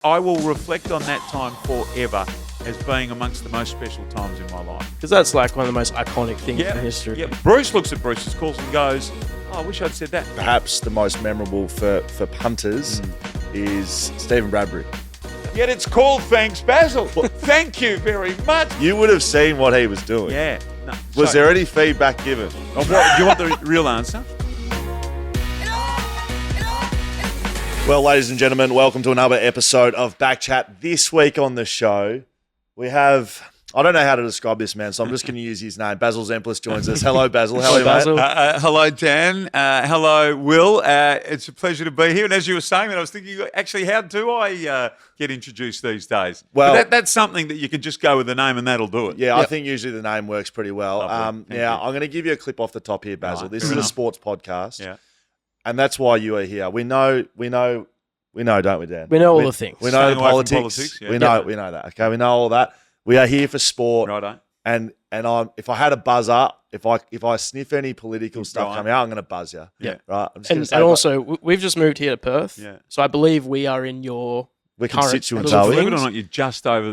I will reflect on that time forever as being amongst the most special times in my life. Because that's like one of the most iconic things in history. Yeah. Bruce looks at Bruce's calls and goes, I wish I'd said that. Perhaps the most memorable for punters is Steven Bradbury. Yet it's called Thanks Basil. Thank you very much. You would have seen what he was doing. Yeah. No, Was there any feedback given? Do you want the real answer? Well, ladies and gentlemen, welcome to another episode of BackChat. This week on the show, we have... I don't know how to describe this man, so I'm just going to use his name. Basil Zempilas joins us. Hello, Basil. How are you, Basil. mate? Hello, Dan. Hello, Will. It's a pleasure to be here. And as you were saying that, I was thinking, actually, how do I get introduced these days? Well, that's something that you can just go with the name and that'll do it. Yeah, I think usually the name works pretty well. I'm going to give you a clip off the top here, Basil. Right, this fair is enough. a sports podcast, Yeah. and that's why you are here. We know, don't we, Dan? We know all the things. We know Staying the away from politics. politics, yeah. We know that. Okay, we know all that. We are here for sport. Righto. And if I had a buzzer, if I sniff any political stuff Right. coming out, I'm going to buzz you. Yeah. Right. I'm just gonna And say, also, we've just moved here to Perth. Yeah. So I believe we are in your we can current sit you in little Zoe. Believe it or things. not,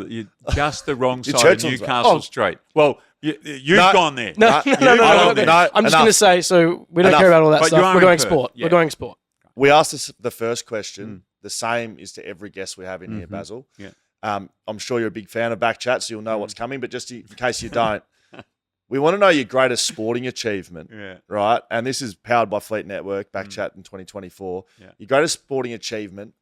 you're just the wrong Your side church of one's Newcastle right. Street. Well, you've No. gone there. No. I'm just going to say, so we don't Enough. care about all that But you stuff. are We're in going Perth, sport. yeah. We're going sport. We asked us the first question. The same is to every guest we have in here, Basil. Yeah. I'm sure you're a big fan of BackChat, so you'll know what's coming. But just in case you don't, we want to know your greatest sporting achievement, Yeah. right? And this is powered by Fleet Network, BackChat in 2024. Yeah. Your greatest sporting achievement.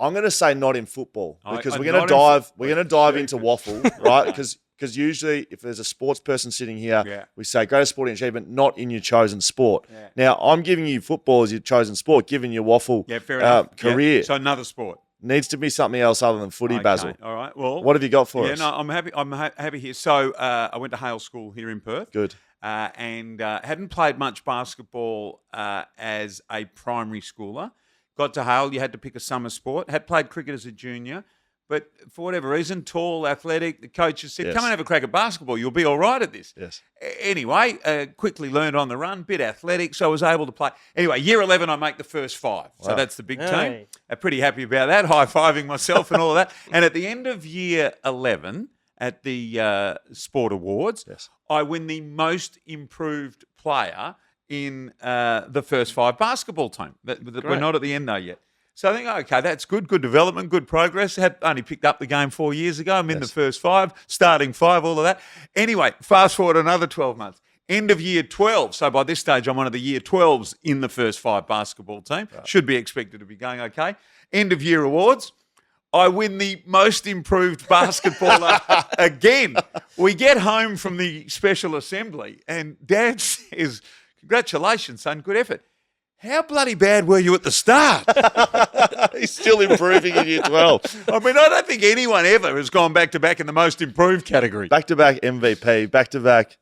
I'm going to say not in football because I- we're going not to in dive. fo- We're going to dive very into good. WAFL, right? Because usually, if there's a sports person sitting here, Yeah. we say greatest sporting achievement, not in your chosen sport. Yeah. Now, I'm giving you football as your chosen sport, giving you WAFL Yeah, fair enough. Yeah. career. So another sport. Needs to be something else other than footy, Okay. Basil. All right. Well, What have you got for yeah, us? no, I'm happy. I'm happy here. So I went to Hale School here in Perth. Good. And hadn't played much basketball as a primary schooler. Got to Hale, you had to pick a summer sport. Had played cricket as a junior, but for whatever reason, tall, athletic, the coaches said, Yes. come and have a crack at basketball. You'll be all right at this. Yes. Anyway, quickly learned on the run, bit athletic, so I was able to play. Anyway, year 11, I make the first five. So Wow. that's the big team. Hey. I'm pretty happy about that, high-fiving myself and all of that. And at the end of year 11, at the Sport Awards, Yes. I win the most improved player in the first five basketball team. We're not at the end though yet. So I think, okay, that's good development, good progress. Had only picked up the game 4 years ago. I'm in the first five, starting five, all of that. Anyway, fast forward another 12 months. End of year 12. So by this stage, I'm one of the year 12s in the first five basketball team. Right. Should be expected to be going okay. End of year awards. I win the most improved basketballer again. We get home from the special assembly and Dad says, congratulations, son, good effort. How bloody bad were you at the start? He's still improving in year 12. I mean, I don't think anyone ever has gone back-to-back in the most improved category. Back-to-back MVP, back-to-back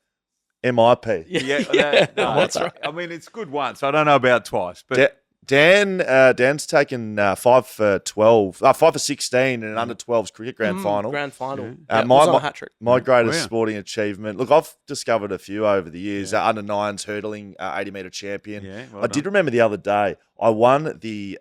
MIP. That's right. I mean, it's good once. I don't know about twice. But Dan's taken 5 for 12, 5 for 16 in an under 12s cricket grand final. Grand final. Yeah. Yeah, it was on a hat trick. My greatest Wow. sporting achievement. Look, I've discovered a few over the years. Under 9s hurdling, 80-metre champion. Yeah, well I did remember the other day, I won the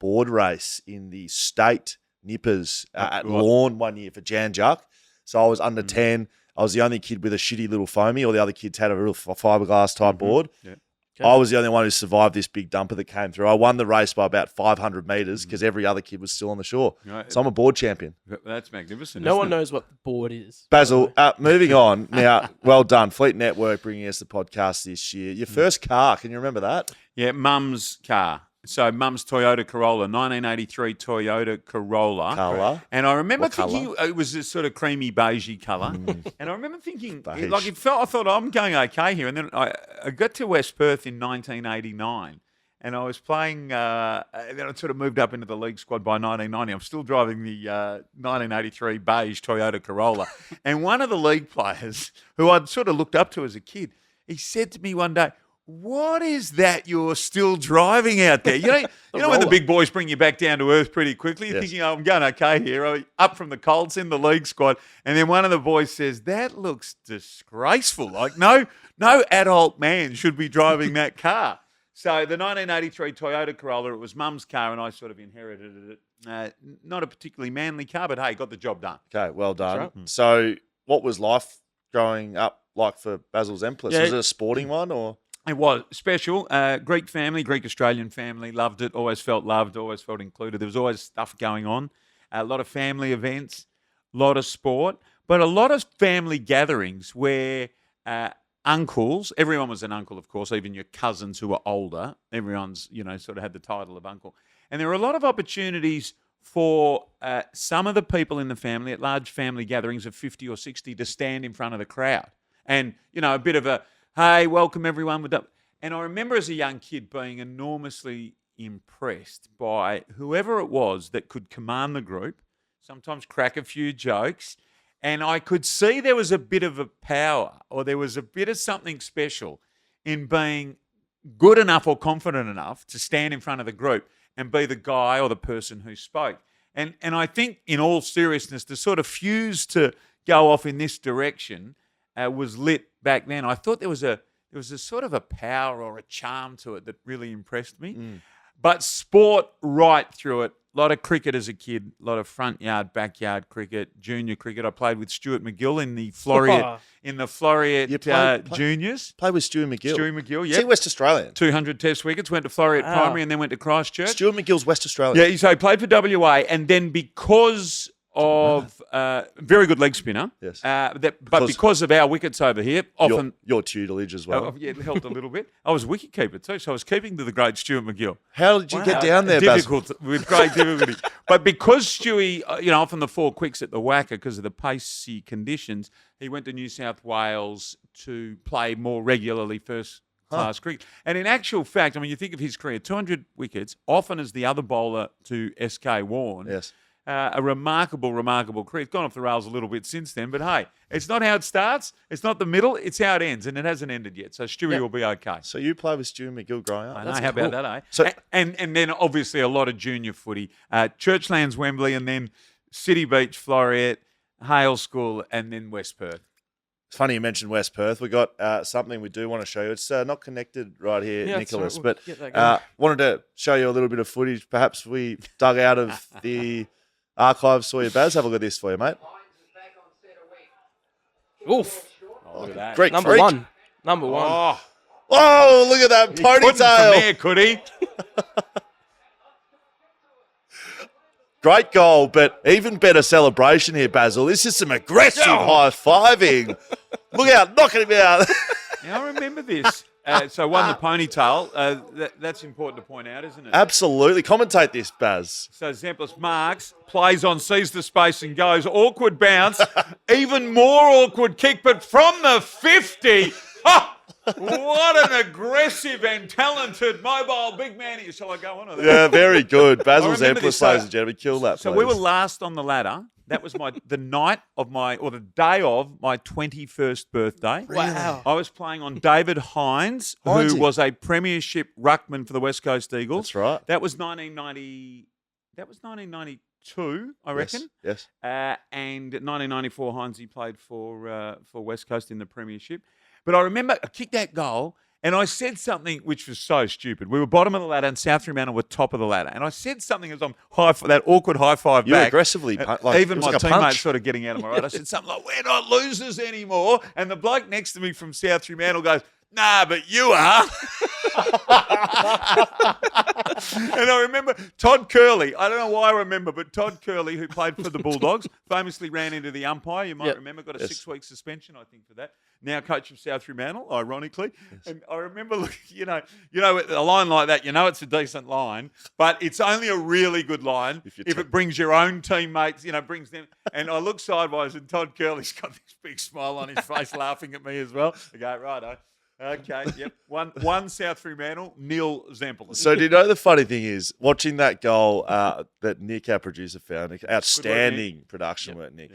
board race in the state nippers at Lawn one year for Jan Juck. So I was under 10. I was the only kid with a shitty little foamy. All the other kids had a real fiberglass type board. Yeah. Okay. I was the only one who survived this big dumper that came through. I won the race by about 500 metres because every other kid was still on the shore. Right. So I'm a board champion. That's magnificent. No isn't one it? knows what the board is. Basil, moving on. Now, well done. Fleet Network bringing us the podcast this year. Your first car, can you remember that? Yeah, Mum's car. So Mum's Toyota Corolla, 1983 Toyota Corolla. Colour. And I remember What thinking it was this sort of creamy beigey colour. And I remember thinking, Beige. like I thought, I'm going okay here. And then I got to West Perth in 1989. And I was playing, and then I sort of moved up into the league squad by 1990. I'm still driving the 1983 beige Toyota Corolla. And one of the league players, who I'd sort of looked up to as a kid, he said to me one day, what is that you're still driving out there? You know when the big boys bring you back down to earth pretty quickly? You're thinking, I'm going okay here. Up from the Colts in the league squad. And then one of the boys says, that looks disgraceful. Like no adult man should be driving that car. So the 1983 Toyota Corolla, it was Mum's car, and I sort of inherited it. Not a particularly manly car, but hey, got the job done. Okay, well done. right. So what was life growing up like for Basil Zempilas? Yeah. Was it a sporting one or? It was special. Greek family, Greek-Australian family, loved it, always felt loved, always felt included. There was always stuff going on, a lot of family events, a lot of sport, but a lot of family gatherings where uncles, everyone was an uncle, of course, even your cousins who were older, everyone's, sort of had the title of uncle. And there were a lot of opportunities for some of the people in the family at large family gatherings of 50 or 60 to stand in front of the crowd. And, a bit of a, hey, welcome everyone. And I remember as a young kid being enormously impressed by whoever it was that could command the group, sometimes crack a few jokes, and I could see there was a bit of a power or there was a bit of something special in being good enough or confident enough to stand in front of the group and be the guy or the person who spoke. And I think in all seriousness, the sort of fuse to go off in this direction was lit back then. I thought there was a sort of a power or a charm to it that really impressed me. But sport right through it. A lot of cricket as a kid, a lot of front yard, backyard cricket, junior cricket. I played with Stuart McGill in the Floriat juniors. Played with Stuart McGill. Stuart McGill, Is yeah. he West Australian? 200 Test wickets, went to Floriat Primary and then went to Christchurch. Stuart McGill's West Australian. Yeah, so he played for WA, and then because of very good leg spinner, Yes. but because of our wickets over here, often your tutelage as well. yeah, it helped a little bit. I was a wicket keeper too, so I was keeping to the great Stuart McGill. How did you get down there, Basil? Difficult, with great difficulty. But because Stewie, often the 4 quicks at the Wacker because of the pacey conditions, he went to New South Wales to play more regularly first-class cricket. And in actual fact, you think of his career, 200 wickets, often as the other bowler to SK Warne. Yes. A remarkable career. It's gone off the rails a little bit since then, but hey, it's not how it starts, it's not the middle, it's how it ends, and it hasn't ended yet. So Stewie will be okay. So you played with Stuart McGill growing up. I know, how about that, eh? So, and then obviously a lot of junior footy. Churchlands, Wembley, and then City Beach, Floriat, Hale School, and then West Perth. it's funny you mentioned West Perth. We got something we do want to show you. It's not connected right here, Nicholas, We'll but get that going. wanted to show you a little bit of footage. Perhaps we dug out of the archives for you, Baz. Have a look at this for you, mate. Oof. Oh, look at that. Great Number freak. one. Number one. Oh, Oh, look at that he couldn't from ponytail. there, could he? Great goal, but even better celebration here, Basil. This is some aggressive high-fiving. Look out, knocking him out. Now I remember this. So won the ponytail. That's important to point out, isn't it? Absolutely. Commentate this, Baz. So Zempilas marks, plays on, sees the space and goes. Awkward bounce. Even more awkward kick, but from the 50. Ha! What an aggressive and talented mobile big man. Shall I go on? Or Yeah, very good. Basil I remember this, Zempilas, ladies and gentlemen. Kill that, So please. we were last on the ladder. That was the day of my 21st birthday. Wow. I was playing on David Hines, who Hinesy. was a premiership ruckman for the West Coast Eagles. That's right. That was 1990. That was 1992, I reckon. Yes. And 1994, Heinze played for West Coast in the premiership. But I remember I kicked that goal, and I said something which was so stupid. We were bottom of the ladder, and South Fremantle were top of the ladder. And I said something as I'm that awkward high five You were back. aggressively, Even my teammates punch. sort of getting out of my right. I said something like, "We're not losers anymore." And the bloke next to me from South Fremantle goes, "Nah, but you are." And I remember Todd Curley. I don't know why I remember, but Todd Curley, who played for the Bulldogs, famously ran into the umpire. You might remember, got a 6-week suspension, I think, for that. Now coach of South Fremantle, ironically. Yes. And I remember, a line like that, it's a decent line, but it's only a really good line if it brings your own teammates, brings them. And I look sideways, and Todd Curley's got this big smile on his face, laughing at me as well. I go, righto. Okay, yep. One South Fremantle, nil Zempilas. So do you know the funny thing is, watching that goal that Nick, our producer, found, outstanding production work, Nick,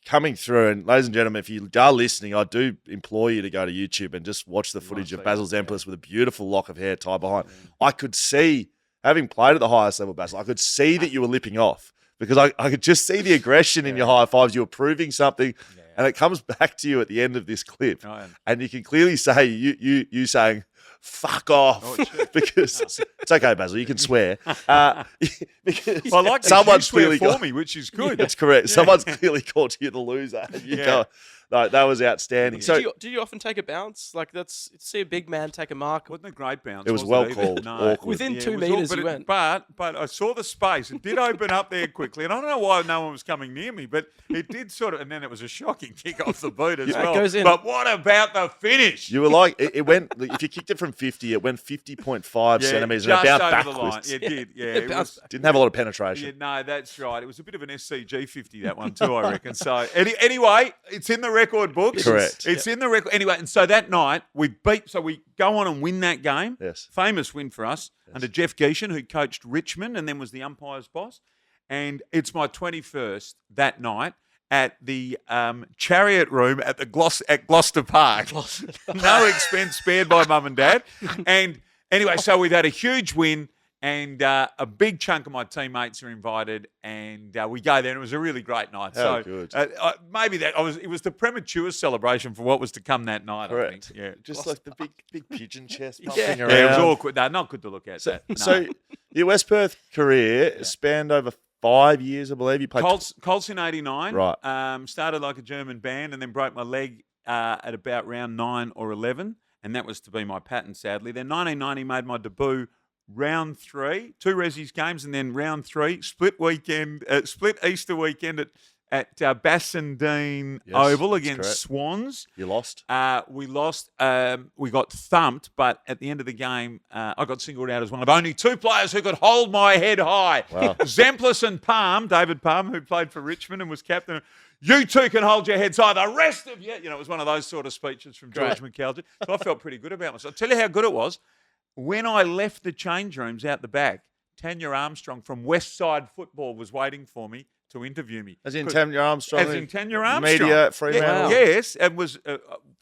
coming through, and ladies and gentlemen, if you are listening, I do implore you to go to YouTube and just watch the footage of Basil Zempilas with a beautiful lock of hair tied behind. I could see, having played at the highest level, Basil, I could see that you were lipping off because I could just see the aggression in your high fives. You were proving something. And it comes back to you at the end of this clip, and you can clearly say you saying, fuck off. Oh, Because it's okay, Basil, you can swear. Because I like that someone's you swear clearly for got, me, which is good. That's correct. Someone's clearly called you the loser. And you go, no, that was outstanding. So Did you often take a bounce? Like see a big man take a mark. Wasn't a great bounce. It was was well either? called. No. Awkward. Within Yeah, 2 it was meters, but you went. But I saw the space. It did open up there quickly, and I don't know why no one was coming near me, but it did sort of. And then it was a shocking kick off the boot as It well. goes in. But what about the finish? You were like, it went, if you kicked it from 50, it went 50.5 centimetres and it just bounced over the line. backwards. It did. Yeah, It it bounced was. back. Didn't have a lot of Yeah, penetration. no, that's right. It was a bit of an SCG 50, that one too, I reckon. So anyway, it's in the record books. Correct. It's in the record. Anyway, and so that night we go on and win that game. Yes. Famous win for us under Jeff Geishan, who coached Richmond and then was the umpire's boss. And it's my 21st that night at the Chariot Room at Gloucester Park. No expense spared by mum and dad. And anyway, so we've had a huge win. And a big chunk of my teammates are invited, and we go there, and it was a really great night. How so good. maybe it was the premature celebration for what was to come that night. Correct. I think. Yeah, Just like the big pigeon chest Yeah. pumping around. yeah, it was awkward. No, not good to look at. So, that. No. so your West Perth career spanned over 5 years, I believe. You played Colts in '89. Right. Started like a German band, and then broke my leg at about round 9 or 11, and that was to be my pattern, sadly. Then 1990 made my debut. Round 3, 2 Resi's games, and then round 3, split Easter weekend at Bassendean Oval that's against correct. Swans. You lost. We lost. We got thumped, but at the end of the game, I got singled out as one of only 2 players who could hold my head high. Wow. Zempilas and Palm, David Palm, who played for Richmond and was captain. You two can hold your heads high. The rest of you, it was one of those sort of speeches from George McAlger. So I felt pretty good about myself. I'll tell you how good it was. When I left the change rooms out the back, Tanya Armstrong from Westside Football was waiting for me to interview me. As in Tanya Armstrong. As in Tanya Armstrong. Media, Fremantle. Yes, it was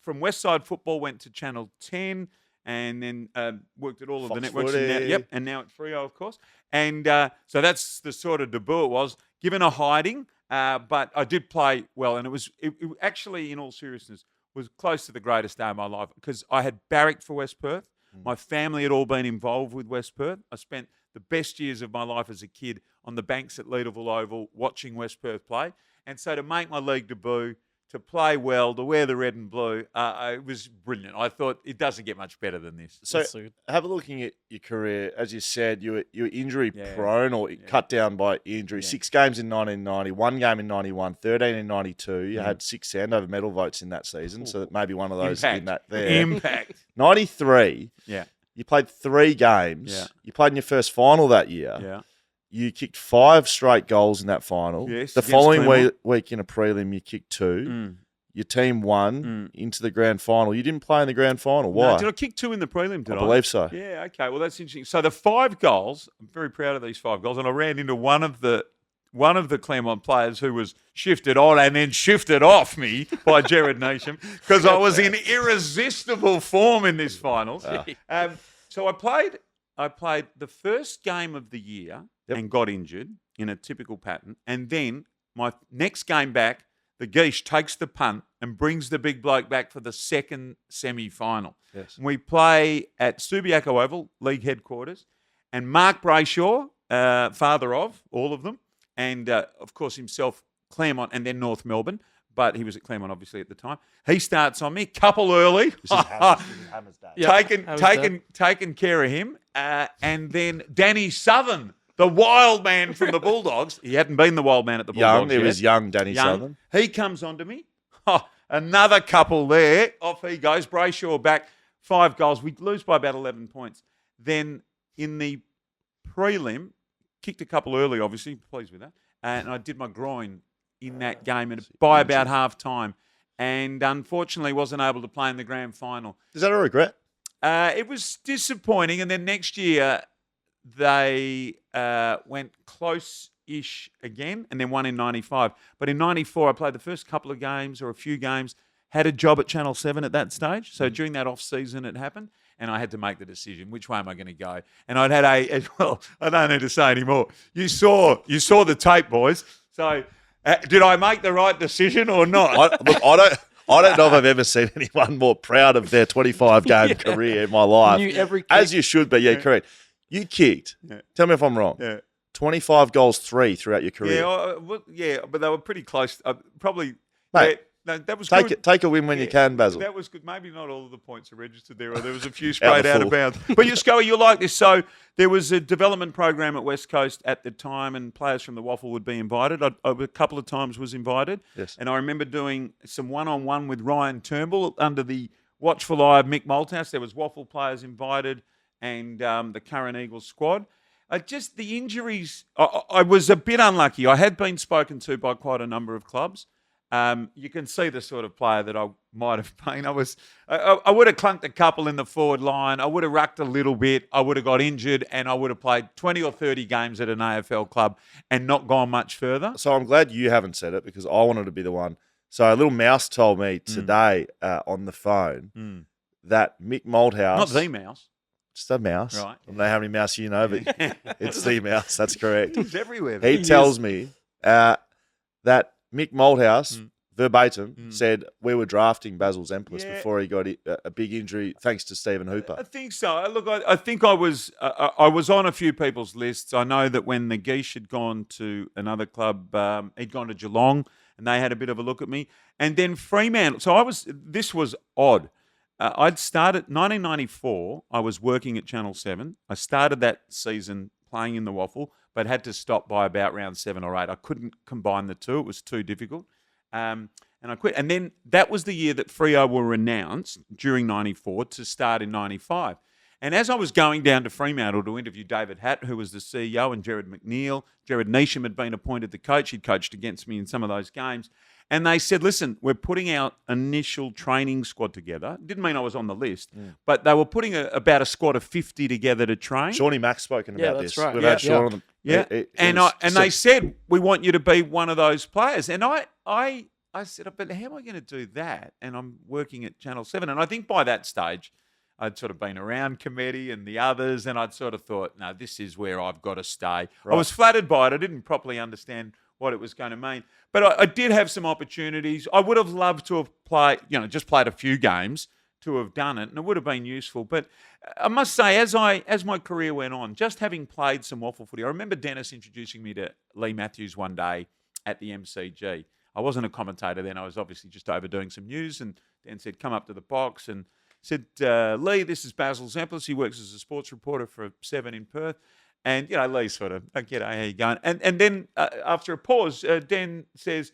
from Westside Football, went to Channel 10 and then worked at all of Fox the networks. Footy. And now at Freo, of course. And so that's the sort of debut it was, given a hiding, but I did play well. And it actually, in all seriousness, was close to the greatest day of my life because I had barracked for West Perth. My family had all been involved with West Perth. I spent the best years of my life as a kid on the banks at Leederville Oval watching West Perth play. And so to make my league debut, to play well, to wear the red and blue, it was brilliant. I thought it doesn't get much better than this. So That's so good. have a looking at your career. As you said, you were injury prone or cut down by injury. 6 games in 1990, 1 game in 91, 13 in 92. You had 6 Sandover medal votes in that season, so that maybe one of those in that there. Impact. 93, Yeah. you played 3 games. Yeah. You played in your first final that year. Yeah. You kicked 5 straight goals in that final. Yes, The against following Claremont. week in a prelim, you kicked 2. Your team won into the grand final. You didn't play in the grand final. Why? No, did I kick 2 in the prelim? Did I? I believe so. Yeah, okay. Well, that's interesting. So the 5 goals, I'm very proud of these 5 goals, and I ran into one of the Claremont players who was shifted on and then shifted off me by Jared Neesham because I was in irresistible form in this finals. So I played the first game of the year and got injured in a typical pattern, and then my next game back, the Geesh takes the punt and brings the big bloke back for the second semi-final. Yes. We play at Subiaco Oval, league headquarters, and Mark Brayshaw, father of all of them, and of course himself, Claremont and then North Melbourne, but he was at Claremont obviously at the time. He starts on me, couple early, This is Hammer's day. Yeah. taken care of him, and then Danny Southern, the wild man from the Bulldogs. He hadn't been the wild man at the Bulldogs Young. It yet. was young Danny Southern. He comes onto me. Another couple there. Off he goes. Brayshaw back. 5 goals. We lose by about 11 points. Then in the prelim, kicked a couple early, obviously. Pleased with that. And I did my groin in that game by about half time. And unfortunately wasn't able to play in the grand final. Is that a regret? It was disappointing. And then next year, they went close-ish again and then won in 95. But in 94, I played the first couple of games or a few games, had a job at Channel 7 at that stage. So during that off-season, it happened. And I had to make the decision, which way am I going to go? And I'd had well, I don't need to say anymore. You saw the tape, boys. So did I make the right decision or not? I I don't know if I've ever seen anyone more proud of their 25-game career in my life. Knew every kick. As you should be. Yeah, correct. You kicked. Yeah. Tell me if I'm wrong. Yeah. 25 goals, 3 throughout your career. Yeah, but they were pretty close. Probably. Mate, no, that was Take good. Take a win when you can, Basil. That was good. Maybe not all of the points are registered there, or there was a few sprayed out of bounds. But you, Scully, you like this. So there was a development program at West Coast at the time, and players from the WAFL would be invited. I a couple of times was invited. Yes. And I remember doing some one-on-one with Ryan Turnbull under the watchful eye of Mick Malthouse. There was WAFL players invited and the current Eagles squad. Just the injuries, I was a bit unlucky. I had been spoken to by quite a number of clubs. You can see the sort of player that I might have been. I would have clunked a couple in the forward line. I would have rucked a little bit. I would have got injured, and I would have played 20 or 30 games at an AFL club and not gone much further. So I'm glad you haven't said it because I wanted to be the one. So a little mouse told me today on the phone that Mick Malthouse... Not the mouse. Just a mouse. Right. I don't know how many mouse you know, but it's the mouse. That's correct. He's everywhere. He tells me that Mick Malthouse, verbatim, said we were drafting Basil Zempilas before he got a big injury, thanks to Stephen Hooper. I think so. Look, I think I was on a few people's lists. I know that when the Geesh had gone to another club, he'd gone to Geelong, and they had a bit of a look at me. And then Fremantle. So this was odd. I'd started 1994. I was working at Channel 7. I started that season playing in the WAFL, but had to stop by about round 7 or 8. I couldn't combine the two. It was too difficult. And I quit. And then that was the year that Freo were announced during 94 to start in 95. And as I was going down to Fremantle to interview David Hatt, who was the CEO, and Gerard McNeil, Gerard Neesham had been appointed the coach. He'd coached against me in some of those games. And they said, listen, we're putting our initial training squad together. Didn't mean I was on the list, but they were putting about a squad of 50 together to train. Shawnee Mack's spoken about that's this. right. We've had Sean on them. Yeah. And they said, we want you to be one of those players. And I said, but how am I going to do that? And I'm working at Channel 7. And I think by that stage, I'd sort of been around Cometti and the others, and I'd sort of thought, no, this is where I've got to stay. Right. I was flattered by it. I didn't properly understand what it was going to mean. But I did have some opportunities. I would have loved to have played, just played a few games to have done it, and it would have been useful. But I must say, as my career went on, just having played some WAFL footy, I remember Dennis introducing me to Lee Matthews one day at the MCG. I wasn't a commentator then. I was obviously just overdoing some news, and Dan said, come up to the box, and said, Lee, this is Basil Zempilas. He works as a sports reporter for 7 in Perth. And, Lee sort of, g'day, how you going? And then after a pause, Dan says,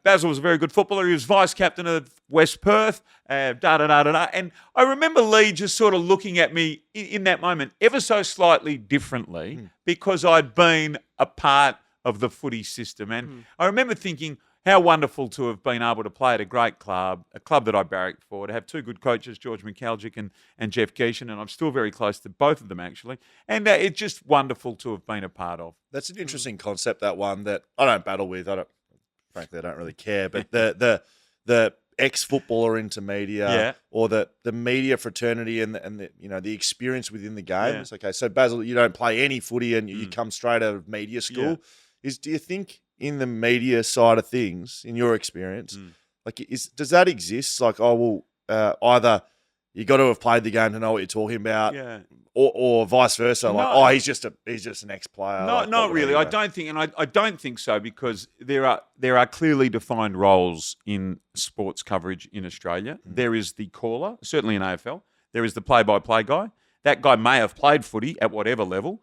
Basil was a very good footballer. He was vice-captain of West Perth, da-da-da-da-da. And I remember Lee just sort of looking at me in that moment ever so slightly differently because I'd been a part of the footy system. And I remember thinking, how wonderful to have been able to play at a great club, a club that I barracked for, to have 2 good coaches, George McAlgic and Jeff Geeshan, and I'm still very close to both of them, actually. And it's just wonderful to have been a part of. That's an interesting concept, that one, that I don't battle with. Frankly, I don't really care. But the ex-footballer into media or the media fraternity and the experience within the game. Yeah. It's okay, so Basil, you don't play any footy and you come straight out of media school. Yeah. Do you think in the media side of things, in your experience, does that exist? Like, either you got to have played the game to know what you're talking about, or vice versa. Like, he's just an ex-player. No, not really. I don't think, and I don't think so, because there are clearly defined roles in sports coverage in Australia. There is the caller, certainly in AFL. There is the play-by-play guy. That guy may have played footy at whatever level.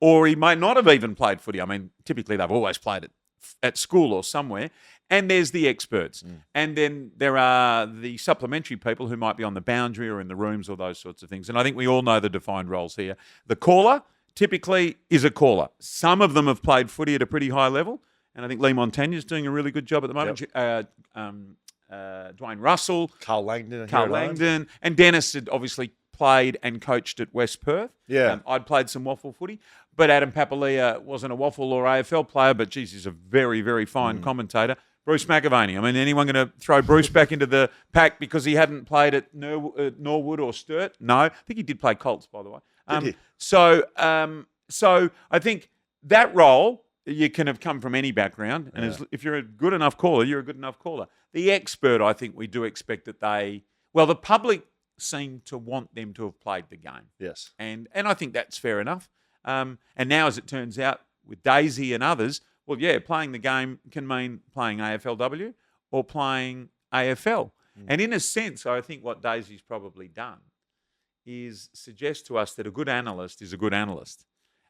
Or he may not have even played footy. I mean, typically they've always played it at school or somewhere. And there's the experts. And then there are the supplementary people who might be on the boundary or in the rooms or those sorts of things. And I think we all know the defined roles here. The caller typically is a caller. Some of them have played footy at a pretty high level. And I think Lee Montagne's doing a really good job at the moment. Yep. Dwayne Russell. Carl Langdon. And Dennis had obviously played and coached at West Perth. Yeah. I'd played some WAFL footy. But Adam Papalia wasn't a WAFL or AFL player, but geez, he's a very, very fine commentator. Bruce McAvaney. I mean, anyone going to throw Bruce back into the pack because he hadn't played at Norwood or Sturt? No. I think he did play Colts, by the way. Did he? So I think that role, you can have come from any background, and if you're a good enough caller, you're a good enough caller. The expert, I think we do expect that the public seem to want them to have played the game. Yes. And I think that's fair enough. And now, as it turns out, with Daisy and others, playing the game can mean playing AFLW or playing AFL. And in a sense, I think what Daisy's probably done is suggest to us that a good analyst is a good analyst.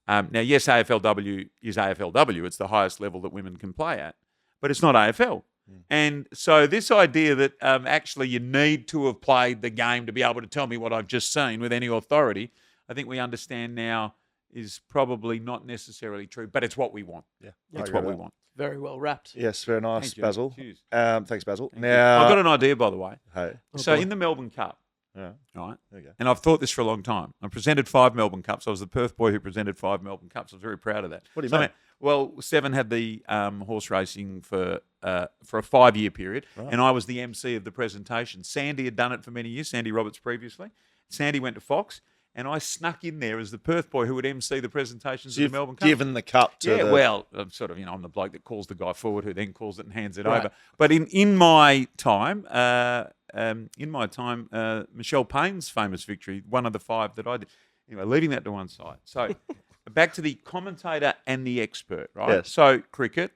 Now, yes, AFLW is AFLW. It's the highest level that women can play at, but it's not AFL. And so this idea that actually you need to have played the game to be able to tell me what I've just seen with any authority, I think we understand now is probably not necessarily true, but it's what we want. Yeah, it's what we want. Very well wrapped. Yes, very nice, Thank you. Basil. Cheers. Thanks, Basil. Thank now, you. I've got an idea, by the way. Hey. So in the Melbourne Cup, Yeah. right? There you go. And I've thought this for a long time. I presented 5 Melbourne Cups. I was the Perth boy who presented 5 Melbourne Cups. I was very proud of that. What do you mean? Well, Seven had the horse racing for a 5-year period, and I was the MC of the presentation. Sandy had done it for many years, Sandy Roberts previously. Sandy went to Fox, and I snuck in there as the Perth boy who would MC the presentations of the Melbourne Cup. Given the cup to I'm sort of, I'm the bloke that calls the guy forward who then calls it and hands it over. But in my time, Michelle Payne's famous victory, one of the 5 that I did. Anyway, leaving that to one side. So back to the commentator and the expert, right? Yes. So cricket,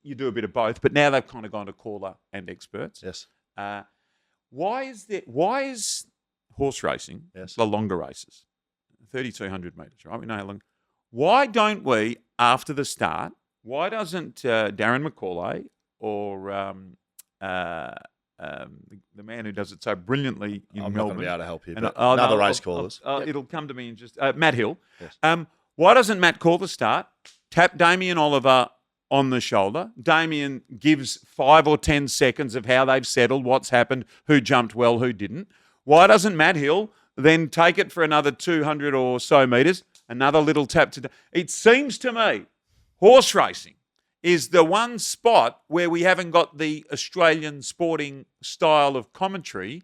you do a bit of both, but now they've kind of gone to caller and experts. Yes. Why is horse racing, the longer races, 3,200 metres, right? We know how long. Why don't we, after the start, why doesn't Darren McCauley or the man who does it so brilliantly in I'm Melbourne. not going to be able to help you, And, but other race callers. It'll come to me in just Matt Hill. Yes. Why doesn't Matt call the start? Tap Damien Oliver on the shoulder. Damien gives 5 or 10 seconds of how they've settled, what's happened, who jumped well, who didn't. Why doesn't Matt Hill then take it for another 200 or so metres, another little tap to... It seems to me horse racing is the one spot where we haven't got the Australian sporting style of commentary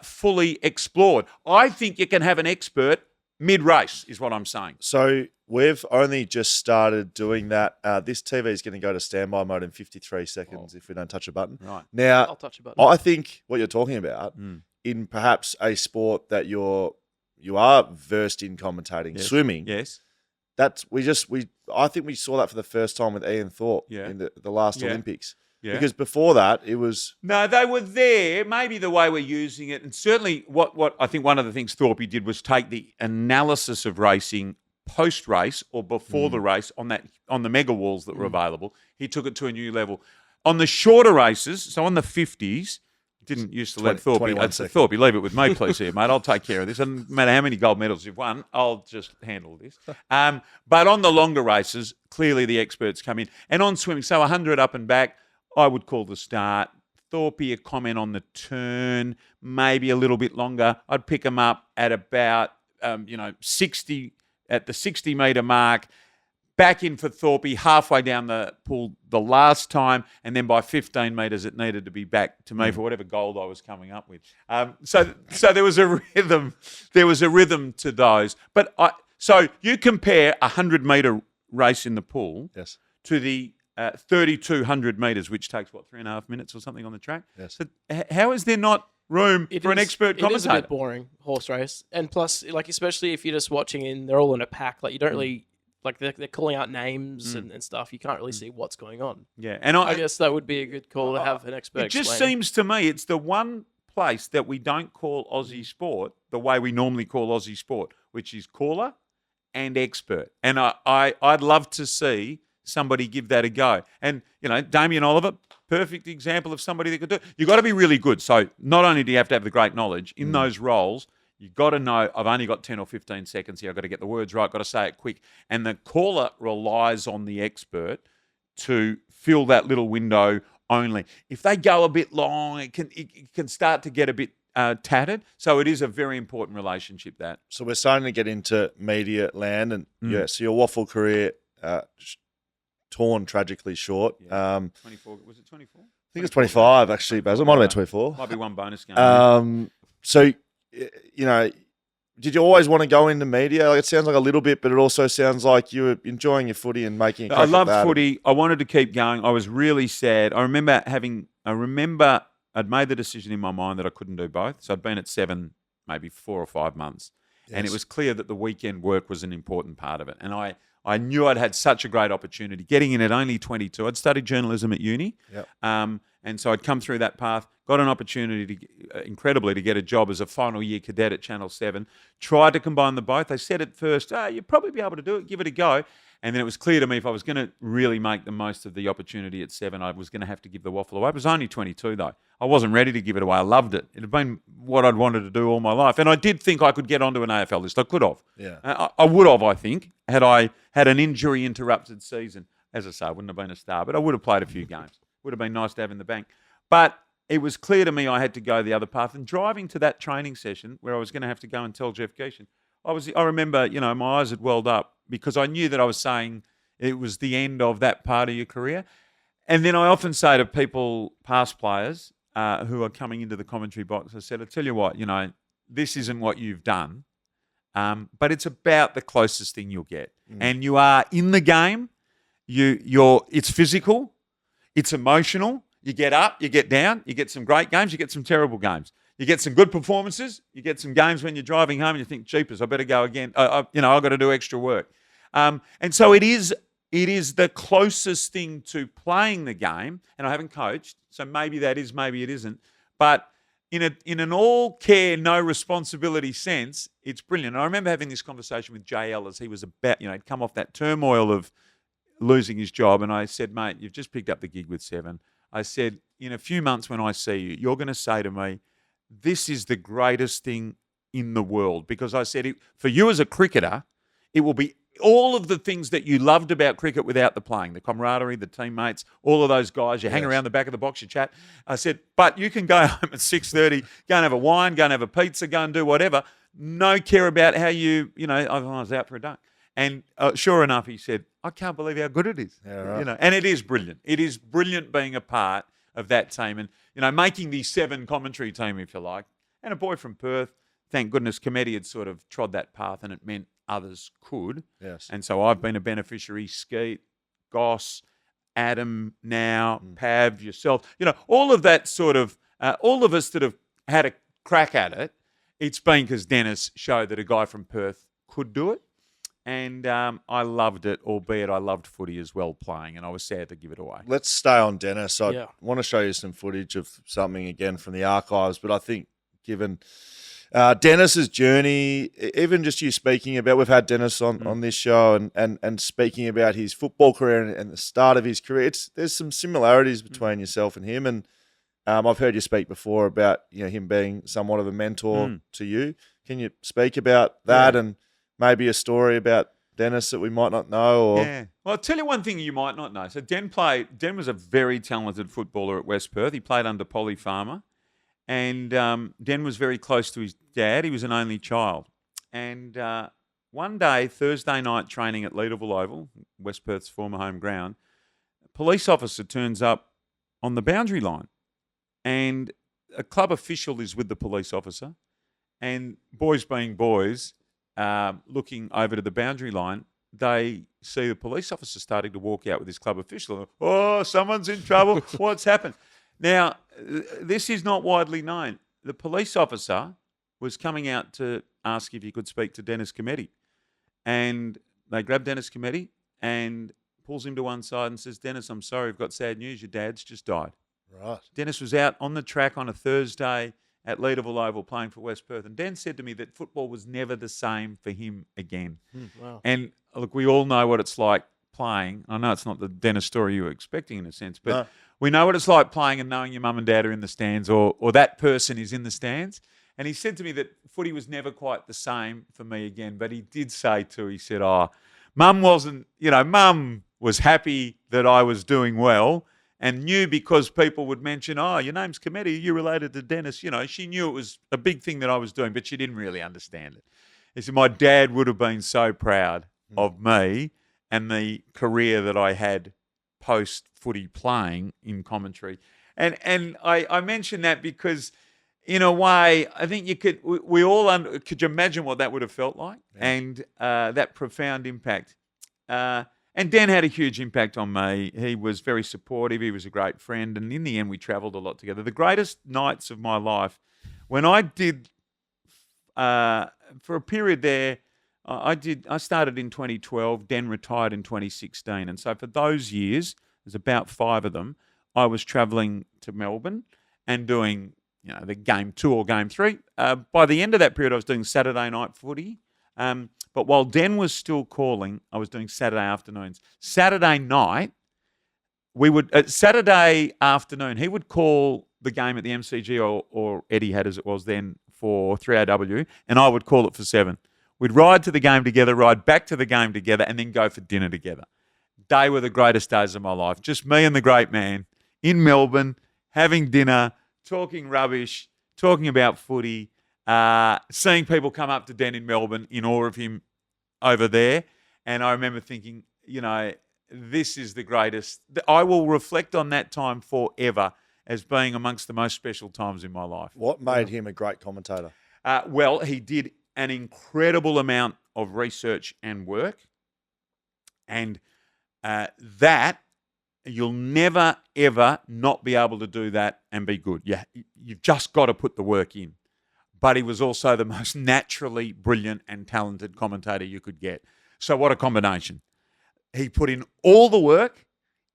fully explored. I think you can have an expert mid-race is what I'm saying. So we've only just started doing that. This TV is going to go to standby mode in 53 seconds if we don't touch a button. Right. Now, I'll touch a button. I think what you're talking about in perhaps a sport that you are versed in commentating, swimming. Yes. I think we saw that for the first time with Ian Thorpe in the last Olympics. Yeah. Because before that, it was... No, they were there. Maybe the way we're using it, and certainly what I think one of the things Thorpe did was take the analysis of racing post-race or before the race on the mega walls that were available. He took it to a new level. On the shorter races, so on the 50s, didn't used to let Thorpe. Thorpe, leave it with me, please, here, mate. I'll take care of this. And no matter how many gold medals you've won, I'll just handle this. But on the longer races, clearly the experts come in. And on swimming, so 100 up and back, I would call the start. Thorpe, a comment on the turn, maybe a little bit longer. I'd pick them up at about 60 at the 60-metre mark. Back in for Thorpe halfway down the pool the last time, and then by 15 metres it needed to be back to me for whatever gold I was coming up with. So there was a rhythm. There was a rhythm to those. But so you compare a 100-metre race in the pool to the 3,200 metres, which takes 3.5 minutes or something on the track. Yes. So how is there not room for an expert commentator? It is a bit boring horse race, and plus, especially if you're just watching and they're all in a pack, you don't really. They're calling out names and stuff. You can't really see what's going on. Yeah, and I guess that would be a good call to have an expert. It just explaining. seems to me it's the one place that we don't call Aussie sport the way we normally call Aussie sport, which is caller and expert. And I'd love to see somebody give that a go. And, Damien Oliver, perfect example of somebody that could do it. You've got to be really good. So not only do you have to have the great knowledge in those roles, you've got to know, I've only got 10 or 15 seconds here. I've got to get the words right. Got to say it quick. And the caller relies on the expert to fill that little window only. If they go a bit long, it can start to get a bit tattered. So it is a very important relationship, that. So we're starting to get into media land. And, so your WAFL career torn tragically short. Yeah. 24. Was it 24? I think it's 25, actually, Basil. It might have been 24. Might be one bonus game. So... did you always want to go into media? Like, it sounds like a little bit, but it also sounds like you were enjoying your footy and making a crack I loved at that. footy. I wanted to keep going. I was really sad. I remember I'd made the decision in my mind that I couldn't do both. So I'd been at 7, maybe 4 or 5 months. Yes. And it was clear that the weekend work was an important part of it. And I knew I'd had such a great opportunity. Getting in at only 22, I'd studied journalism at uni. Yep. And so I'd come through that path, got an opportunity incredibly to get a job as a final year cadet at Channel 7, tried to combine the both. They said at first, you'd probably be able to do it, give it a go. And then it was clear to me if I was going to really make the most of the opportunity at 7, I was going to have to give the WAFL away. It was only 22 though. I wasn't ready to give it away. I loved it. It had been what I'd wanted to do all my life. And I did think I could get onto an AFL list. I could have. Yeah. I would have, I think, had I had an injury-interrupted season. As I say, I wouldn't have been a star, but I would have played a few games. Would have been nice to have in the bank. But it was clear to me I had to go the other path. And driving to that training session where I was going to have to go and tell Jeff Geeshan, I remember, my eyes had welled up because I knew that I was saying it was the end of that part of your career. And then I often say to people, past players who are coming into the commentary box, I said, I tell you what, this isn't what you've done, but it's about the closest thing you'll get. And you are in the game. It's physical. It's emotional. You get up, you get down, you get some great games, you get some terrible games. You get some good performances, you get some games when you're driving home and you think, jeepers, I better go again. I've got to do extra work. And so it is the closest thing to playing the game, and I haven't coached, so maybe that is, maybe it isn't. But in an all care, no responsibility sense, it's brilliant. And I remember having this conversation with JL as he was about, he'd come off that turmoil of losing his job, and I said, mate, you've just picked up the gig with 7. I said, in a few months when I see you, you're going to say to me, this is the greatest thing in the world. Because I said, for you as a cricketer, it will be all of the things that you loved about cricket without the playing, the camaraderie, the teammates, all of those guys. You hang around the back of the box, you chat. I said, but you can go home at 6:30, go and have a wine, go and have a pizza, go and do whatever. No care about how I was out for a dunk. And sure enough, he said, I can't believe how good it is. Yeah, right. And it is brilliant. It is brilliant being a part of that team and, making the 7 commentary team, if you like. And a boy from Perth, thank goodness Cometti had sort of trod that path and it meant others could. Yes. And so I've been a beneficiary. Skeet, Goss, Adam now, Pav, yourself. All of that sort of, all of us that have had a crack at it, it's been because Dennis showed that a guy from Perth could do it. And I loved it, albeit I loved footy as well playing, and I was sad to give it away. Let's stay on Dennis. I want to show you some footage of something again from the archives, but I think given Dennis's journey, even just you speaking about, we've had Dennis on this show and speaking about his football career and the start of his career, there's some similarities between yourself and him. And I've heard you speak before about him being somewhat of a mentor to you. Can you speak about that and maybe a story about Dennis that we might not know? Yeah. Well, I'll tell you one thing you might not know. So Den was a very talented footballer at West Perth. He played under Polly Farmer. And Den was very close to his dad. He was an only child. And one day, Thursday night training at Leederville Oval, West Perth's former home ground, a police officer turns up on the boundary line. And a club official is with the police officer. And boys being boys, looking over to the boundary line, they see the police officer starting to walk out with his club official. Oh, someone's in trouble. What's happened? Now, this is not widely known. The police officer was coming out to ask if he could speak to Dennis Cometti. And they grabbed Dennis Cometti and pulls him to one side and says, Dennis, I'm sorry, I've got sad news. Your dad's just died. Right. Dennis was out on the track on a Thursday at Leederville Oval playing for West Perth. And Dan said to me that football was never the same for him again. Wow. And look, we all know what it's like playing. I know it's not the Dennis story you were expecting in a sense, but we know what it's like playing and knowing your mum and dad are in the stands or that person is in the stands. And he said to me that footy was never quite the same for me again, but he did say too, he said, Mum was happy that I was doing well and knew because people would mention, your name's Cometti, you're related to Dennis. She knew it was a big thing that I was doing, but she didn't really understand it. He said, my dad would have been so proud of me and the career that I had post-footy playing in commentary. And I mention that because in a way, I think you could. We all could you imagine what that would have felt like, and that profound impact. And Dan had a huge impact on me. He was very supportive. He was a great friend, and in the end, we travelled a lot together. The greatest nights of my life, when I did, for a period there, I started in 2012. Dan retired in 2016, and so for those years, there's about 5 of them. I was travelling to Melbourne and doing, the game 2 or game 3. By the end of that period, I was doing Saturday night footy. But while Den was still calling, I was doing Saturday afternoons. Saturday night, Saturday afternoon, he would call the game at the MCG or Eddie had as it was then for 3AW, and I would call it for 7. We'd ride to the game together, ride back to the game together, and then go for dinner together. They were the greatest days of my life. Just me and the great man in Melbourne, having dinner, talking rubbish, talking about footy, seeing people come up to Den in Melbourne in awe of him over there. And I remember thinking, this is the greatest. I will reflect on that time forever as being amongst the most special times in my life. What made him a great commentator? Well, he did an incredible amount of research and work. And that, you'll never, ever not be able to do that and be good. You've just got to put the work in. But he was also the most naturally brilliant and talented commentator you could get. So what a combination. He put in all the work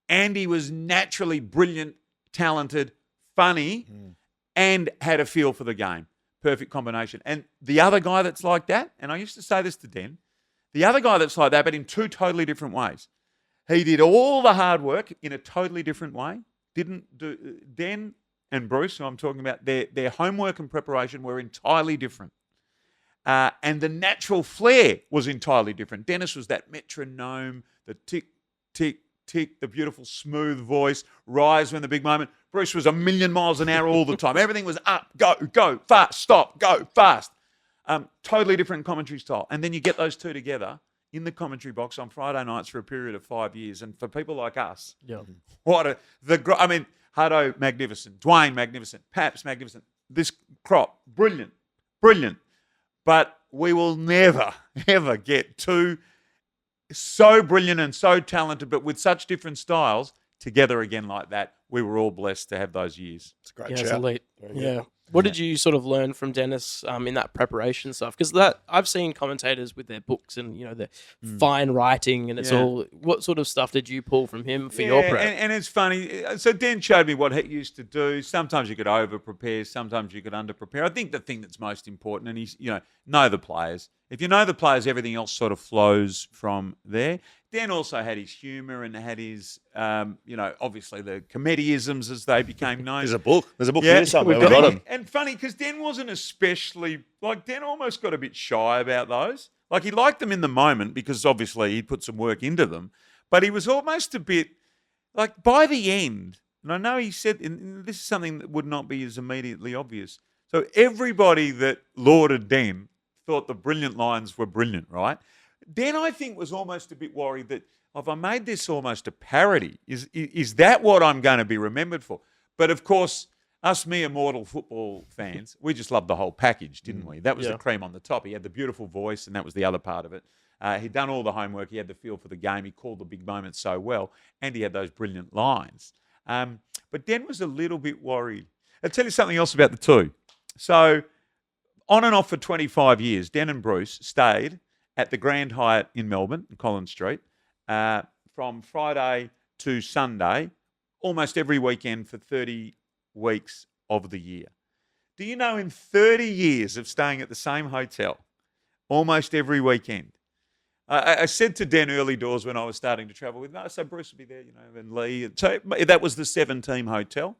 and he was naturally brilliant, talented, funny, and had a feel for the game. Perfect combination. And the other guy that's like that, and I used to say this to Den, the other guy that's like that, but in 2 totally different ways. He did all the hard work in a totally different way. Den and Bruce, who I'm talking about, their homework and preparation were entirely different. And the natural flair was entirely different. Dennis was that metronome, the tick, tick, tick, the beautiful smooth voice, rise when the big moment. Bruce was 1,000,000 miles an hour all the time. Everything was up, go, fast, stop, go, fast. Totally different commentary style. And then you get those 2 together in the commentary box on Friday nights for a period of 5 years. And for people like us, Hutto, magnificent. Dwayne, magnificent. Paps, magnificent. This crop, brilliant. But we will never, ever get 2 so brilliant and so talented, but with such different styles, together again like that. We were all blessed to have those years. It's a great It's shout. elite. Yeah. What did you sort of learn from Dennis in that preparation stuff? Because I've seen commentators with their books and their fine writing, and it's all. What sort of stuff did you pull from him for your prep? And it's funny. So Den showed me what he used to do. Sometimes you could over prepare, sometimes you could under prepare. I think the thing that's most important, and he's know the players. If you know the players, everything else sort of flows from there. Dan also had his humour and had his, obviously the Cometti-isms as they became known. There's a book here somewhere. We've got him. And funny, because Dan wasn't especially, Dan almost got a bit shy about those. Like, he liked them in the moment because obviously he put some work into them. But he was almost a bit, like, by the end, and I know he said, and this is something that would not be as immediately obvious. So everybody that lauded Dan thought the brilliant lines were brilliant, right? Dan, I think, was almost a bit worried that, have I made this almost a parody? Is that what I'm going to be remembered for? But, of course, us mere mortal football fans, we just loved the whole package, didn't we? That was the cream on the top. He had the beautiful voice, and that was the other part of it. He'd done all the homework. He had the feel for the game. He called the big moments so well, and he had those brilliant lines. But Dan was a little bit worried. I'll tell you something else about the 2. So, on and off for 25 years, Dan and Bruce stayed at the Grand Hyatt in Melbourne, Collins Street, from Friday to Sunday, almost every weekend for 30 weeks of the year. Do you know, in 30 years of staying at the same hotel, almost every weekend, I said to Dan early doors when I was starting to travel with him, so Bruce would be there, and Lee. So that was the 7-team hotel.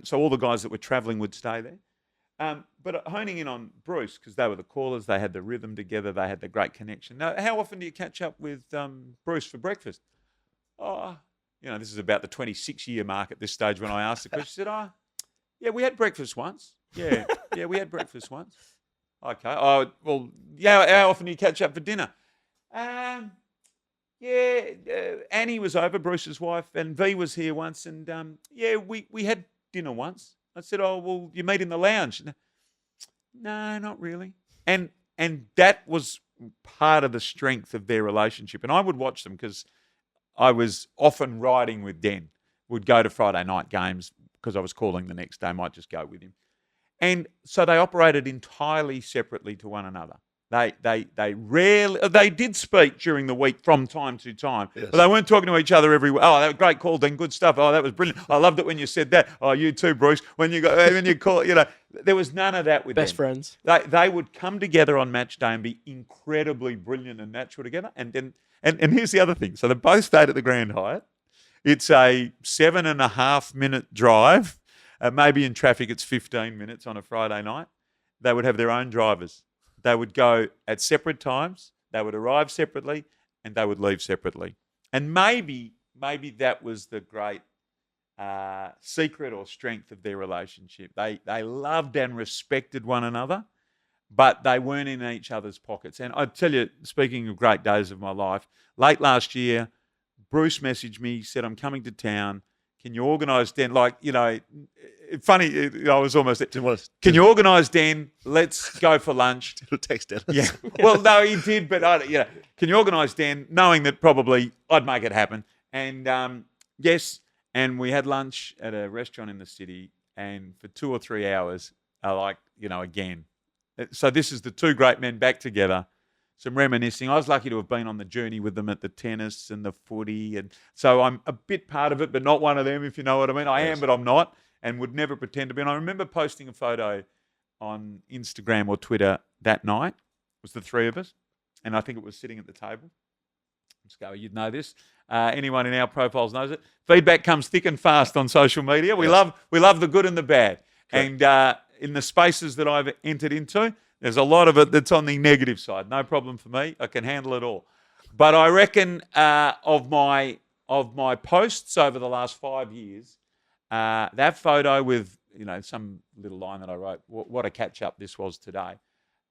So all the guys that were travelling would stay there. But honing in on Bruce, because they were the callers, they had the rhythm together, they had the great connection. Now, how often do you catch up with Bruce for breakfast? This is about the 26-year mark at this stage when I asked the question. He said, yeah, we had breakfast once. Yeah, we had breakfast once. Okay. How often do you catch up for dinner? Annie was over, Bruce's wife, and V was here once, and we had dinner once. I said, oh, well, you meet in the lounge. No, not really. And that was part of the strength of their relationship. And I would watch them because I was often riding with Den. Would go to Friday night games because I was calling the next day. Might just go with him. And so they operated entirely separately to one another. They did speak during the week from time to time, yes. but they weren't talking to each other every week. Oh, that was great call, then good stuff. Oh, that was brilliant. I loved it when you said that. Oh, you too, Bruce. When you call, there was none of that with Best them. friends. They would come together on match day and be incredibly brilliant and natural together. And here's the other thing. So they both stayed at the Grand Hyatt. It's a 7.5 minute drive. Maybe in traffic it's 15 minutes on a Friday night. They would have their own drivers. They would go at separate times, they would arrive separately, and they would leave separately. And maybe that was the great secret or strength of their relationship. They loved and respected one another, but they weren't in each other's pockets. And I tell you, speaking of great days of my life, late last year, Bruce messaged me, said, I'm coming to town. Can you organise Den? Funny, I was almost. Can you organise Den? Let's go for lunch. Did a text Dennis? Yeah. Well, no, he did, but can you organise Den? Knowing that probably I'd make it happen. And yes, and we had lunch at a restaurant in the city, and for 2 or 3 hours, again. So this is the two great men back together. Some reminiscing. I was lucky to have been on the journey with them at the tennis and the footy. And so I'm a bit part of it, but not one of them, if you know what I mean. I am, but I'm not, and would never pretend to be. And I remember posting a photo on Instagram or Twitter that night. It was the three of us, and I think it was sitting at the table. Let's go, you'd know this. Anyone in our profiles knows it. Feedback comes thick and fast on social media. We love the good and the bad. Correct. And in the spaces that I've entered into, there's a lot of it that's on the negative side. No problem for me. I can handle it all. But I reckon of my posts over the last 5 years, that photo with some little line that I wrote, what a catch up this was today.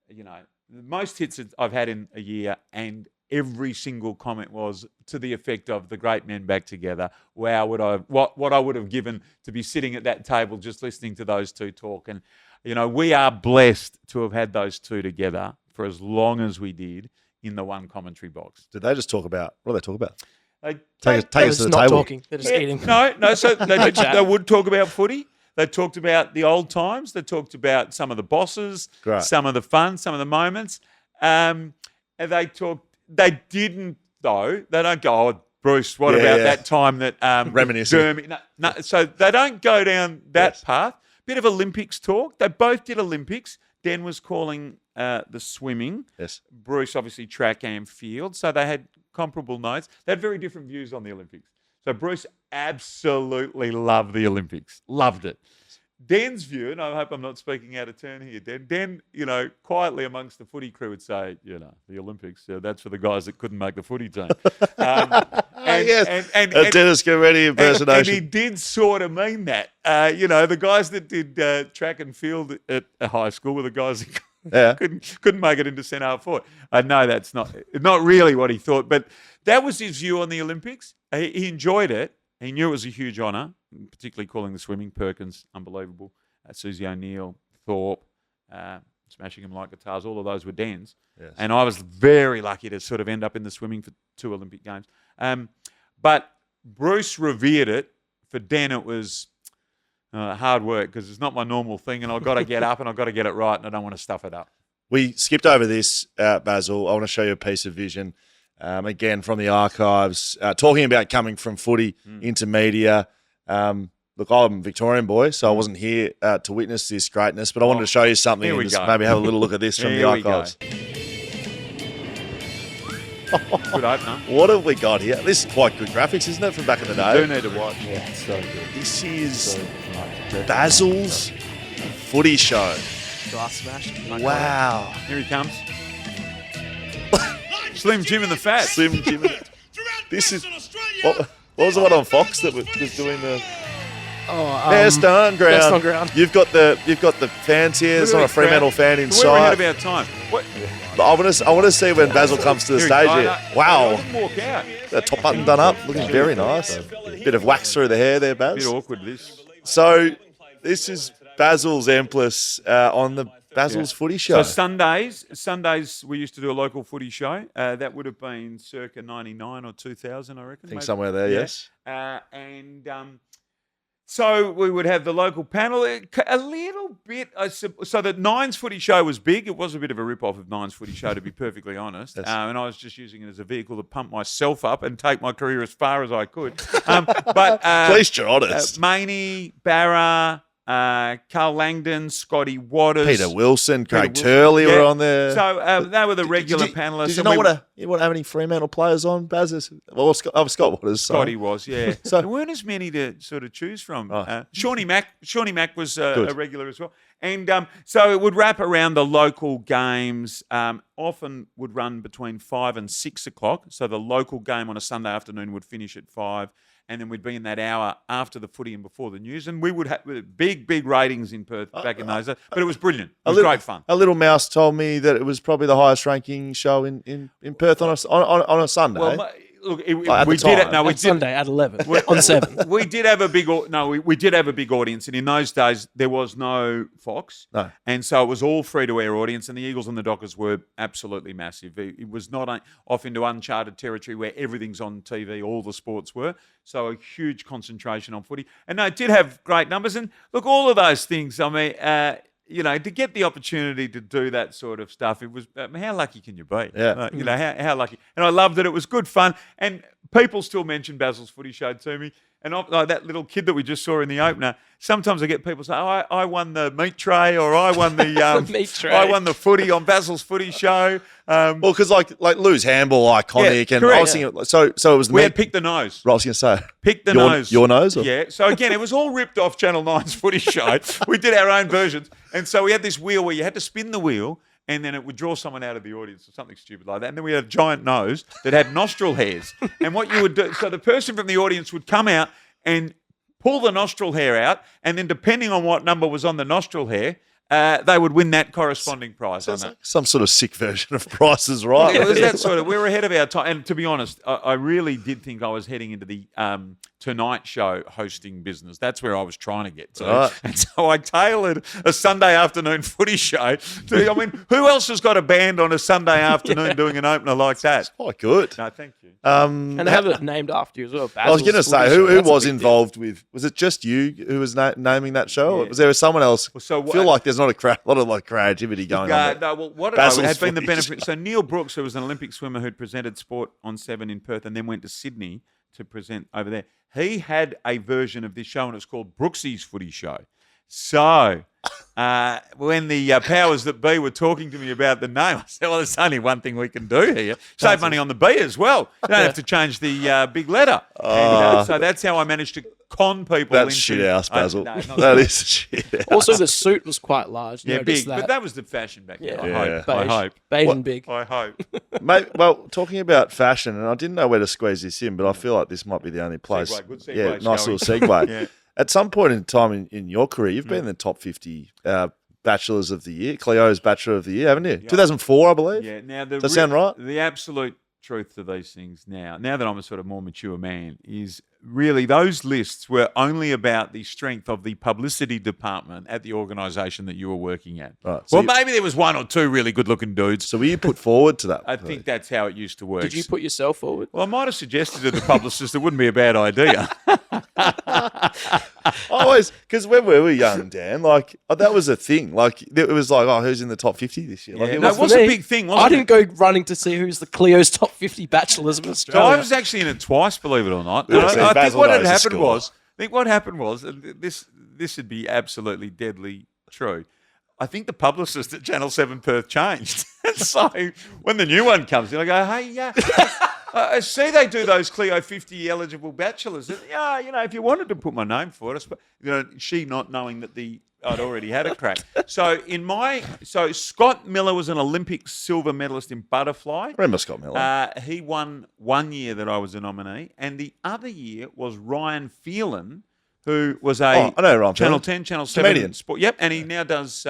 The most hits I've had in a year, and every single comment was to the effect of the great men back together. Wow, what I would have given to be sitting at that table just listening to those two talk. And we are blessed to have had those two together for as long as we did in the one commentary box. Did they just talk about, what do they talk about? They take us to the not table. Talking. They're just eating. No. So they would talk about footy. They talked about the old times. They talked about some of the bosses, Great. some of the fun, some of the moments. And they didn't, though. They don't go, oh, Bruce, what about that time that reminiscing? No. So they don't go down that path. Bit of Olympics talk. They both did Olympics. Den was calling the swimming. Yes. Bruce, obviously, track and field. So they had comparable notes. They had very different views on the Olympics. So Bruce absolutely loved the Olympics. Loved it. Den's view, and I hope I'm not speaking out of turn here, Den, quietly amongst the footy crew would say, the Olympics, that's for the guys that couldn't make the footy team. And Dennis Cometti impersonation. And he did sort of mean that. The guys that did track and field at high school were the guys that couldn't make it into centre half forward. I know that's not really what he thought, but that was his view on the Olympics. He enjoyed it. He knew it was a huge honour, particularly calling the swimming. Perkins, unbelievable. Susie O'Neill, Thorpe, smashing them like guitars. All of those were Den's. Yes. And I was very lucky to sort of end up in the swimming for 2 Olympic Games. But Bruce revered it. For Den, it was hard work because it's not my normal thing, and I've got to get up and I've got to get it right, and I don't want to stuff it up. We skipped over this, Basil. I want to show you a piece of vision. Again, from the archives, talking about coming from footy into media. Look, I'm a Victorian boy, so I wasn't here to witness this greatness, but I wanted to show you something and just maybe have a little look at this from the archives. Good opener. What have we got here? This is quite good graphics, isn't it, from back in the day? You do need to watch. Yeah, it's so good. This is Basil's footy show. Glass smash. Wow. Here he comes. Slim Jim and the Fat. Slim Jim. This is what was the one on Fox that was doing the best on ground? Best on ground. You've got the fans here. There's not a Fremantle fan inside. We're ahead of our time. What? I want to see when Basil comes to the stage here. Wow. Walk out. That top button done up, looking very nice. Bit of wax through the hair there, Baz. Bit awkward this. So This is Basil Zempilas on the Basil's Footy Show. So Sundays we used to do a local footy show. That would have been circa 99 or 2000, I reckon. I think somewhere there, yes. So we would have the local panel, a little bit. So the Nines Footy Show was big. It was a bit of a rip-off of Nines Footy Show, to be perfectly honest. And I was just using it as a vehicle to pump myself up and take my career as far as I could. But at least you're honest. Maney, Barra, Carl Langdon, Scotty Waters, Peter Wilson, Craig Turley were on there. So they were the regular panelists. Did you not want to have any Fremantle players on, Baz? Well, Scott Waters. Scotty was, yeah. So there weren't as many to sort of choose from. Shawnee Mack was a regular as well. And so it would wrap around the local games, often would run between 5 and 6 o'clock. So the local game on a Sunday afternoon would finish at 5. And then we'd be in that hour after the footy and before the news. And we would have big ratings in Perth back in those days. But it was brilliant. It was great fun. A little mouse told me that it was probably the highest ranking show in Perth on a Sunday. Well, look, we did it. No, we did Sunday at 11 on 7. We did have a big. We did have a big audience, and in those days there was no Fox, and so it was all free to air audience. And the Eagles and the Dockers were absolutely massive. It was not off into uncharted territory where everything's on TV. All the sports were, so a huge concentration on footy. And no, it did have great numbers. And look, all of those things. I mean. To get the opportunity to do that sort of stuff, it was how lucky can you be? Yeah. How lucky. And I loved that it was good fun. And people still mention Basil's Footy Show to me. And like that little kid that we just saw in the opener, sometimes I get people say, "Oh, I won the meat tray," or "I won the meat tray. I won the footy on Basil's Footy Show." Well, because like Lou's handball iconic, and correct. I was thinking, so it was. We had Pick the Nose. I was going to say, Pick the Nose. Your nose? Or? Yeah. So again, it was all ripped off Channel 9's Footy Show. We did our own versions, and so we had this wheel where you had to spin the wheel. And then it would draw someone out of the audience or something stupid like that. And then we had a giant nose that had nostril hairs. And what you would do, so the person from the audience would come out and pull the nostril hair out, and then depending on what number was on the nostril hair, they would win that corresponding prize. Sounds like some sort of sick version of Price is Right. It was that sort of. We were ahead of our time, and to be honest, I really did think I was heading into the Tonight Show hosting business. That's where I was trying to get to, and so I tailored a Sunday afternoon footy show. I mean, who else has got a band on a Sunday afternoon doing an opener like that? It's quite good. No, thank you. And they have it named after you as well. I was going to say, who was involved with? Was it just you who was naming that show? Or was there someone else? I feel like there's not a lot of creativity going on. No, well, what had been the benefit? So Neil Brooks, who was an Olympic swimmer who'd presented Sport on 7 in Perth and then went to Sydney to present over there. He had a version of this show, and it's called Brooksy's Footy Show. So when the powers that be were talking to me about the name, I said, well, there's only one thing we can do here. Save money on the B as well. You don't have to change the big letter. And, so that's how I managed to con people. That's shit house, Basil. That is shit house. Also, the suit was quite large. Yeah, big. But that was the fashion back then. I hope. Beige and big. I hope. Mate, well, talking about fashion, and I didn't know where to squeeze this in, but I feel like this might be the only place. Good segue, yeah, nice little segue. Yeah. At some point in time in your career, you've been in the top 50 Bachelors of the Year, Cleo's Bachelor of the Year, haven't you? Yeah. 2004, I believe. Yeah. Now, does that sound right? The absolute truth to these things now that I'm a sort of more mature man, is really those lists were only about the strength of the publicity department at the organisation that you were working at. Right. So maybe there was one or two really good-looking dudes. So were you put forward to that? I think that's how it used to work. Did you put yourself forward? Well, I might have suggested to the publicist it wouldn't be a bad idea. Always, because when we were young, Dan, like that was a thing. Like it was like, oh, who's in the top 50 this year? Like, it was a big thing, wasn't it? I didn't go running to see who's the Cleo's top 50 bachelors of Australia. So I was actually in it twice, believe it or not. I think what had happened was, this would be absolutely deadly true. I think the publicist at Channel 7 Perth changed. So when the new one comes in, I go, hey, I see they do those Cleo 50 eligible bachelors. And, if you wanted to put my name for it, she not knowing that I'd already had a crack. So Scott Miller was an Olympic silver medalist in butterfly. I remember Scott Miller. He won one year that I was a nominee, and the other year was Ryan Phelan, who was I know Ryan Channel Phelan. 10, Channel 7 Comedian. Sport. Yep, and he now does.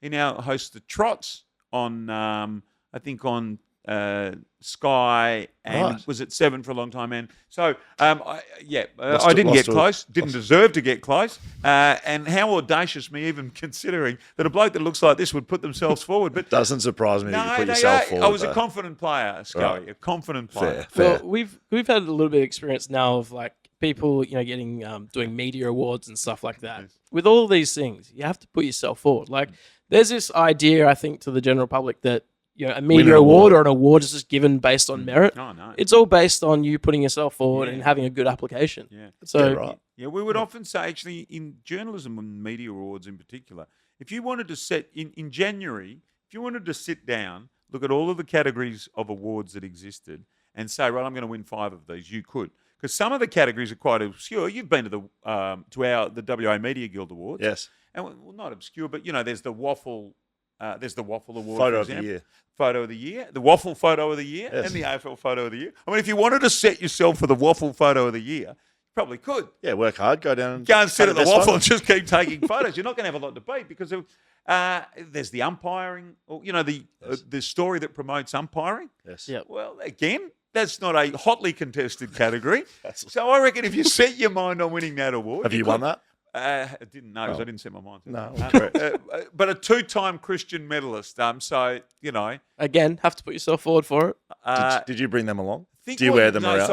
He now hosts the Trots on, I think on Sky, and Right. was at 7 for a long time. And so, I Lost didn't get to- close, didn't deserve to get close. And how audacious me even considering that a bloke that looks like this would put themselves forward. But Doesn't surprise me that you no, put they yourself are. forward. I was a though. confident player, Scully, Right. a confident player. Fair. Well, we've had a little bit of experience now of like people, getting doing media awards and stuff like that. With all these things, you have to put yourself forward. Like, there's this idea, I think, to the general public that a media award or an award is just given based on merit. Oh, no. It's all based on you putting yourself forward and having a good application. Yeah. So, right. Yeah, we would often say, actually, in journalism and media awards in particular, if you wanted to set, in January, if you wanted to sit down, look at all of the categories of awards that existed and say, right, I'm going to win 5 of these, you could. Because some of the categories are quite obscure. You've been to the WA Media Guild Awards. Yes. And well, not obscure, but, there's the WAFL Award, Photo for of the example. year. Photo of the year, the WAFL Photo of the Year, Yes. and the AFL Photo of the Year. I mean, if you wanted to set yourself for the WAFL Photo of the Year, you probably could. Yeah, work hard, go down. Go and sit at the best WAFL photo. and just keep taking photos. You're not going to have a lot to beat because there's the umpiring, or the story that promotes umpiring. Yes. yeah. Well, again, that's not a hotly contested category. That's- So I reckon if you set your mind on winning that award, Have you won that? I didn't know because Oh. I didn't set my mind to it. No, correct. But a 2-time Christian medalist. So Again, have to put yourself forward for it. Did you bring them along? think Do you what- wear them no, around?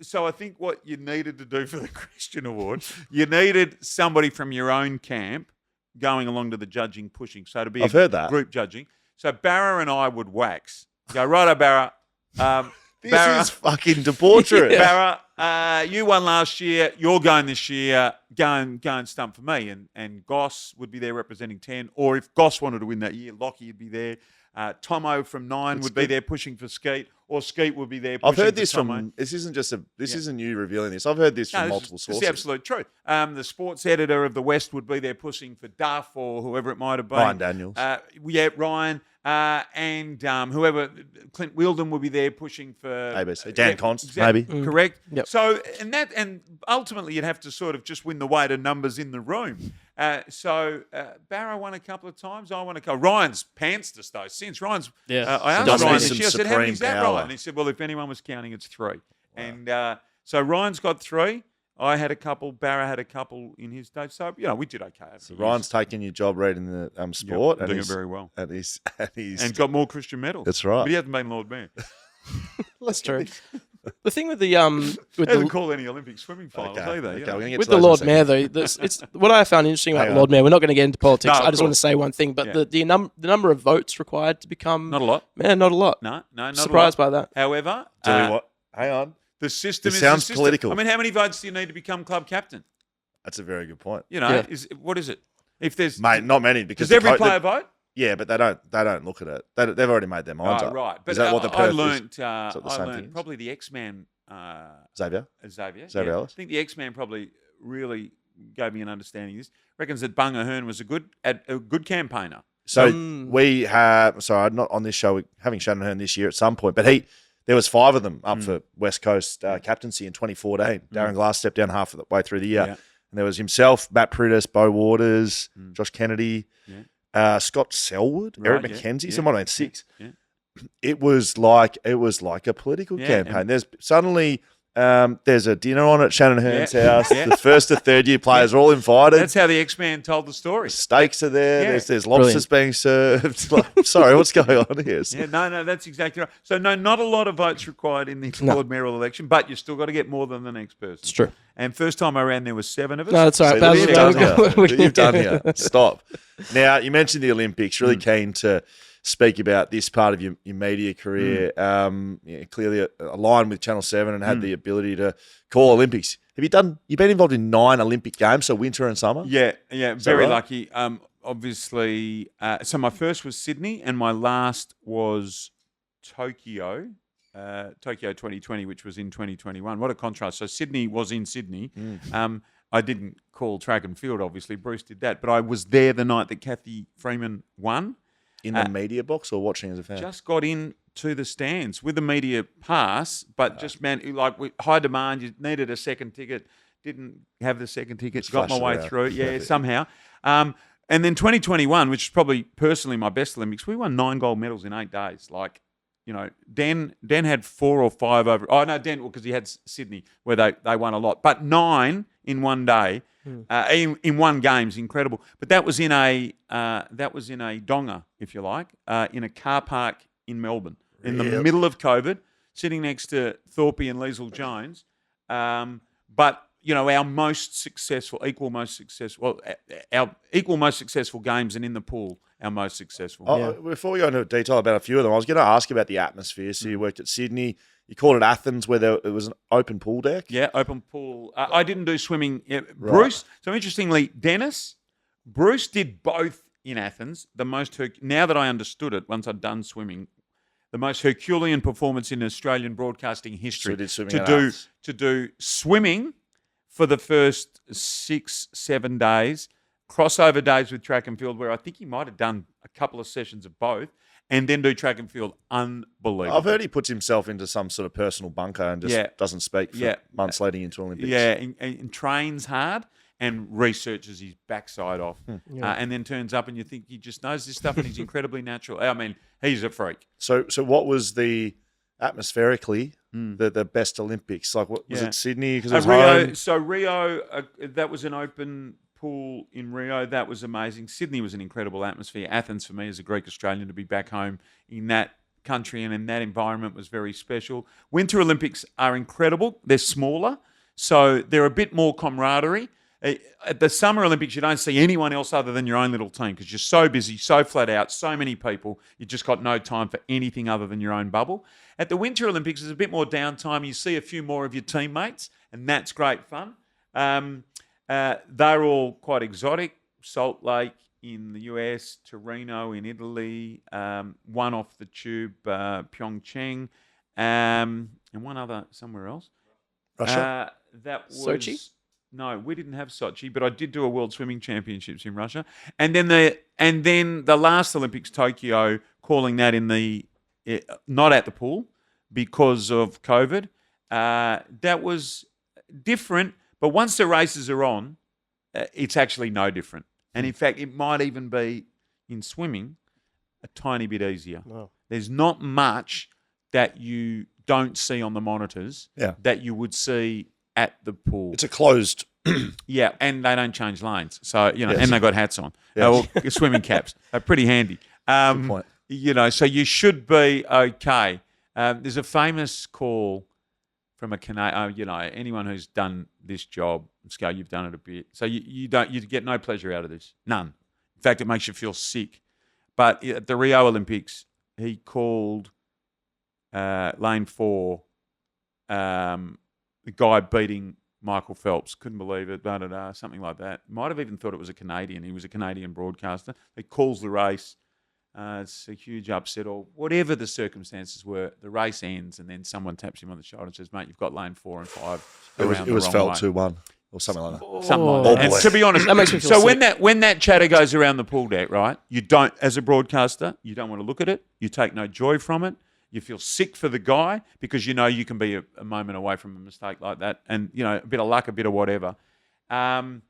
So I think what you needed to do for the Christian Award, you needed somebody from your own camp going along to the judging, pushing. So to be I've heard that. group judging. So Barra and I would wax. Go, righto, Barra. This Barra, is fucking debaucherous. Barra, you won last year. You're going this year. Go and stump for me. And Goss would be there representing 10. Or if Goss wanted to win that year, Lockie would be there. Tomo from 9 would be there pushing for Skeet. Or Skeet would be there pushing I've heard for this Tomo. from. This isn't just a. This isn't you revealing this. I've heard this from multiple It's sources. the absolute truth. The sports editor of the West would be there pushing for Duff or whoever it might have been. Ryan Daniels. Ryan. And whoever, Clint Wheeldon would be there pushing for ABC. Dan Const, maybe. Correct. Yep. So, and ultimately you'd have to sort of just win the weight of numbers in the room. Barrow won a couple of times. I won a couple. Ryan's pantsed us though since. Ryan's, Yeah. I Does asked Ryan some this year, I said, how supreme many is that, power. Ryan? And he said, well, if anyone was counting, it's 3. And so Ryan's got 3. I had a couple. Barra had a couple in his day. So, we did okay. over the years. Ryan's taking your job reading the sport, doing it he's- very well. and he's And got more Christian medals. That's right. But he hasn't been Lord Mayor. That's true. The thing with the He hasn't called any Olympic swimming finals Okay. either. Okay, you we're know. gonna get with to the those in a Lord second. Mayor though, it's what I found interesting about Hang the Lord on. Mayor. We're not going to get into politics. No, I of just want to course. say one thing, but Yeah. the number of votes required to become Not a lot. not a lot. No, not Surprised a lot. by that. However, Do we what? Hang on. the system This is sounds the system. political. I mean, how many votes do you need to become club captain? That's a very good point, Yeah. What is it? If there's mate. Not many because does every the co- player vote? yeah, but they don't look at it. They've already made their minds up. Right. But is that what the I Perth learnt. is? that the I same learnt thing is? probably the X-Man. Xavier. Xavier. Xavier yeah. Ellis. I think the X-Man probably really gave me an understanding of this. Reckons that Bunga Hearn was a good campaigner. So we have. Sorry, not on this show. We're having Shannon Hearn this year at some point, but there was 5 of them up for West Coast captaincy in 2014. Darren Glass stepped down half of the way through the year. Yeah. And there was himself, Matt Prudis, Bo Waters, Josh Kennedy, Scott Selwood, Eric Right, yeah, McKenzie. yeah, Someone had 6. yeah. It was like a political Yeah, campaign. and- There's suddenly there's a dinner on at Shannon Hearn's Yeah, house. yeah. The first to third year players are all invited. That's how the X-Man told the story. Steaks are there. Yeah. There's lobsters being served. Like, sorry, what's going on here? Yeah, no, that's exactly right. So, no, not a lot of votes required in the Lord Mayoral election, but you still got to get more than the next person. It's true. And first time around, there was 7 of us. No, that's all right. See, look what Basil, you've done we- here. You've done here. Stop. Now, you mentioned the Olympics. Really keen to speak about this part of your media career. Clearly aligned with Channel 7 and had the ability to call Olympics. You've been involved in 9 Olympic games, so winter and summer? Yeah, that very right? lucky. Obviously, so my first was Sydney, and my last was Tokyo 2020, which was in 2021. What a contrast! So Sydney was in Sydney. I didn't call track and field, obviously. Bruce did that, but I was there the night that Kathy Freeman won. In the media box or watching as a fan? Just got into the stands with a media pass, but just with high demand. You needed a second ticket, didn't have the second ticket, Just got my flashed way around. through it. Yeah, Perfect. somehow. And then 2021, which is probably personally my best Olympics, we won 9 gold medals in 8 days. Den had 4 or 5 over. Oh no, Den because he had Sydney where they won a lot, but 9 in one day, in one game's incredible. But that was in a donga, if you like, in a car park in Melbourne in the middle of COVID, sitting next to Thorpe and Liesl Jones. But our most successful games, and in the pool, our most successful. Before we go into detail about a few of them, I was going to ask you about the atmosphere. So you worked at Sydney. You called it Athens, where it was an open pool deck. Yeah, open pool. I didn't do swimming. Bruce. So interestingly, Bruce did both in Athens. Now that I understood it, once I'd done swimming, the most Herculean performance in Australian broadcasting history. So did swimming to do swimming for the first 6-7 days, crossover days with track and field, where I think he might have done a couple of sessions of both, and then do track and field. Unbelievable. I've heard he puts himself into some sort of personal bunker and just doesn't speak for months leading into Olympics. Yeah, and trains hard and researches his backside off, and then turns up and you think he just knows this stuff and he's incredibly natural. I mean, he's a freak. So what was the atmospherically the best Olympics? Like, what was it? Sydney because it was Rio. home? So Rio, that was an open pool in Rio. That was amazing. Sydney was an incredible atmosphere. Athens, for me, as a Greek Australian, to be back home in that country and in that environment was very special. Winter Olympics are incredible. They're smaller, so they're a bit more camaraderie. At the Summer Olympics, you don't see anyone else other than your own little team because you're so busy, so flat out, so many people. You just got no time for anything other than your own bubble. At the Winter Olympics, there's a bit more downtime. You see a few more of your teammates, and that's great fun. They're all quite exotic. Salt Lake in the US, Torino in Italy, one off the tube, Pyeongchang, and one other somewhere else. Russia? That was Sochi? No, we didn't have Sochi, but I did do a World Swimming Championships in Russia, and then the last Olympics, Tokyo, calling that in the not at the pool because of COVID. That was different, but once the races are on, it's actually no different. And in fact, it might even be in swimming a tiny bit easier. Wow. There's not much that you don't see on the monitors that you would see at the pool. It's a closed. Yeah, and they don't change lanes. So, and they got hats on. Or swimming caps. They're pretty handy. Good point. So you should be okay. There's a famous call from a Canadian, anyone who's done this job, Scar, you've done it a bit. So you get no pleasure out of this. None. In fact, it makes you feel sick. But at the Rio Olympics, he called lane 4, the guy beating Michael Phelps. Couldn't believe it, something like that. Might have even thought it was a Canadian. He was a Canadian broadcaster. He calls the race. It's a huge upset, or whatever the circumstances were. The race ends, and then someone taps him on the shoulder and says, "Mate, you've got lane 4 and 5 around It was the felt wrong way." 2-1 or something like that. Something like that. And to be honest, That makes me feel so sick. when that chatter goes around the pool deck, right? You don't, as a broadcaster, you don't want to look at it. You take no joy from it. You feel sick for the guy because you know you can be a moment away from a mistake like that, and a bit of luck, a bit of whatever. But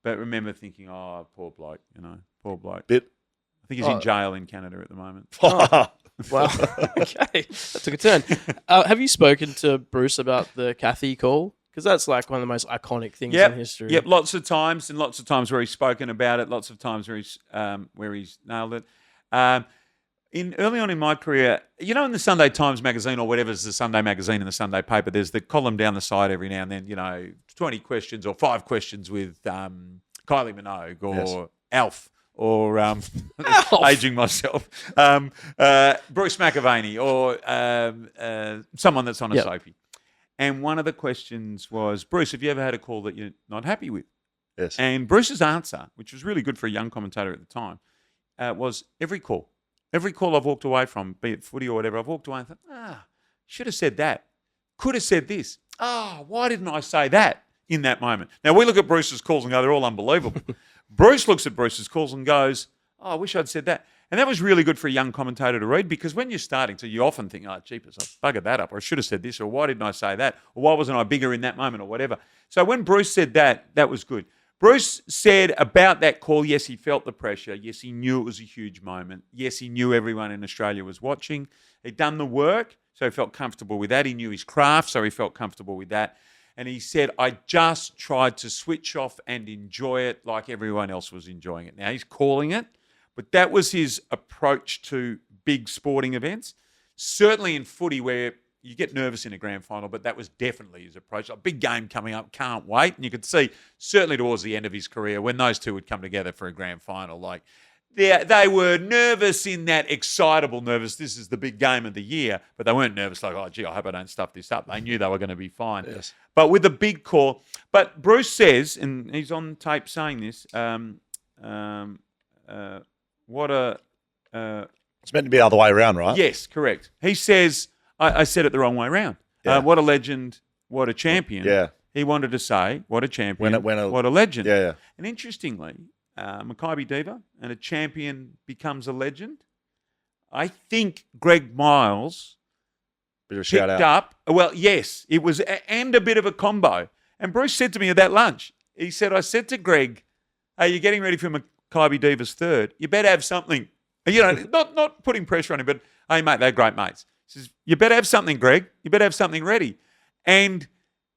remember thinking, "Oh, poor bloke," poor bloke. I think he's in jail in Canada at the moment. Wow. Okay. That took a turn. Have you spoken to Bruce about the Cathy call? Because that's like one of the most iconic things in history. Yep, lots of times, and lots of times where he's spoken about it, lots of times where he's nailed it. Early on in my career, in the Sunday Times magazine or whatever's the Sunday magazine in the Sunday paper, there's the column down the side every now and then, 20 questions or 5 questions with Kylie Minogue or Alf. Or aging myself, Bruce McAvaney, or someone that's on a soapy. And one of the questions was, Bruce, have you ever had a call that you're not happy with? Yes. And Bruce's answer, which was really good for a young commentator at the time, was every call. Every call I've walked away from, be it footy or whatever, I've walked away and thought, should have said that. Could have said this. Why didn't I say that in that moment? Now, we look at Bruce's calls and go, they're all unbelievable. Bruce looks at Bruce's calls and goes, I wish I'd said that. And that was really good for a young commentator to read, because when you're starting to, you often think, jeepers, I buggered that up, or I should have said this, or why didn't I say that, or why wasn't I bigger in that moment, or whatever. So when Bruce said that, that was good. Bruce said about that call, yes, he felt the pressure. Yes, he knew it was a huge moment. Yes, he knew everyone in Australia was watching. He'd done the work, so he felt comfortable with that. He knew his craft, so he felt comfortable with that. And he said, I just tried to switch off and enjoy it like everyone else was enjoying it. Now, he's calling it, but that was his approach to big sporting events. Certainly in footy, where you get nervous in a grand final, but that was definitely his approach. A big game coming up, can't wait. And you could see, certainly towards the end of his career, when those two would come together for a grand final, like they were nervous in that excitable nervous, this is the big game of the year, but they weren't nervous like, oh, gee, I hope I don't stuff this up. They knew they were going to be fine. Yes. But with the big call, but Bruce says, and he's on tape saying this, It's meant to be the other way around, right? Yes, correct. He says, I said it the wrong way around. Yeah. What a legend, what a champion. Yeah. He wanted to say, what a champion, When what a legend. Yeah, yeah. And interestingly, Mackay Diva and a champion becomes a legend. I think Greg Miles Bit of a shout picked out. up, well, yes, it was, and a bit of a combo. And Bruce said to me at that lunch, he said, I said to Greg, hey, you're getting ready for Mackay Diva's third. You better have something, you know, not putting pressure on him, but, hey, mate, they're great mates. He says, you better have something, Greg. You better have something ready. And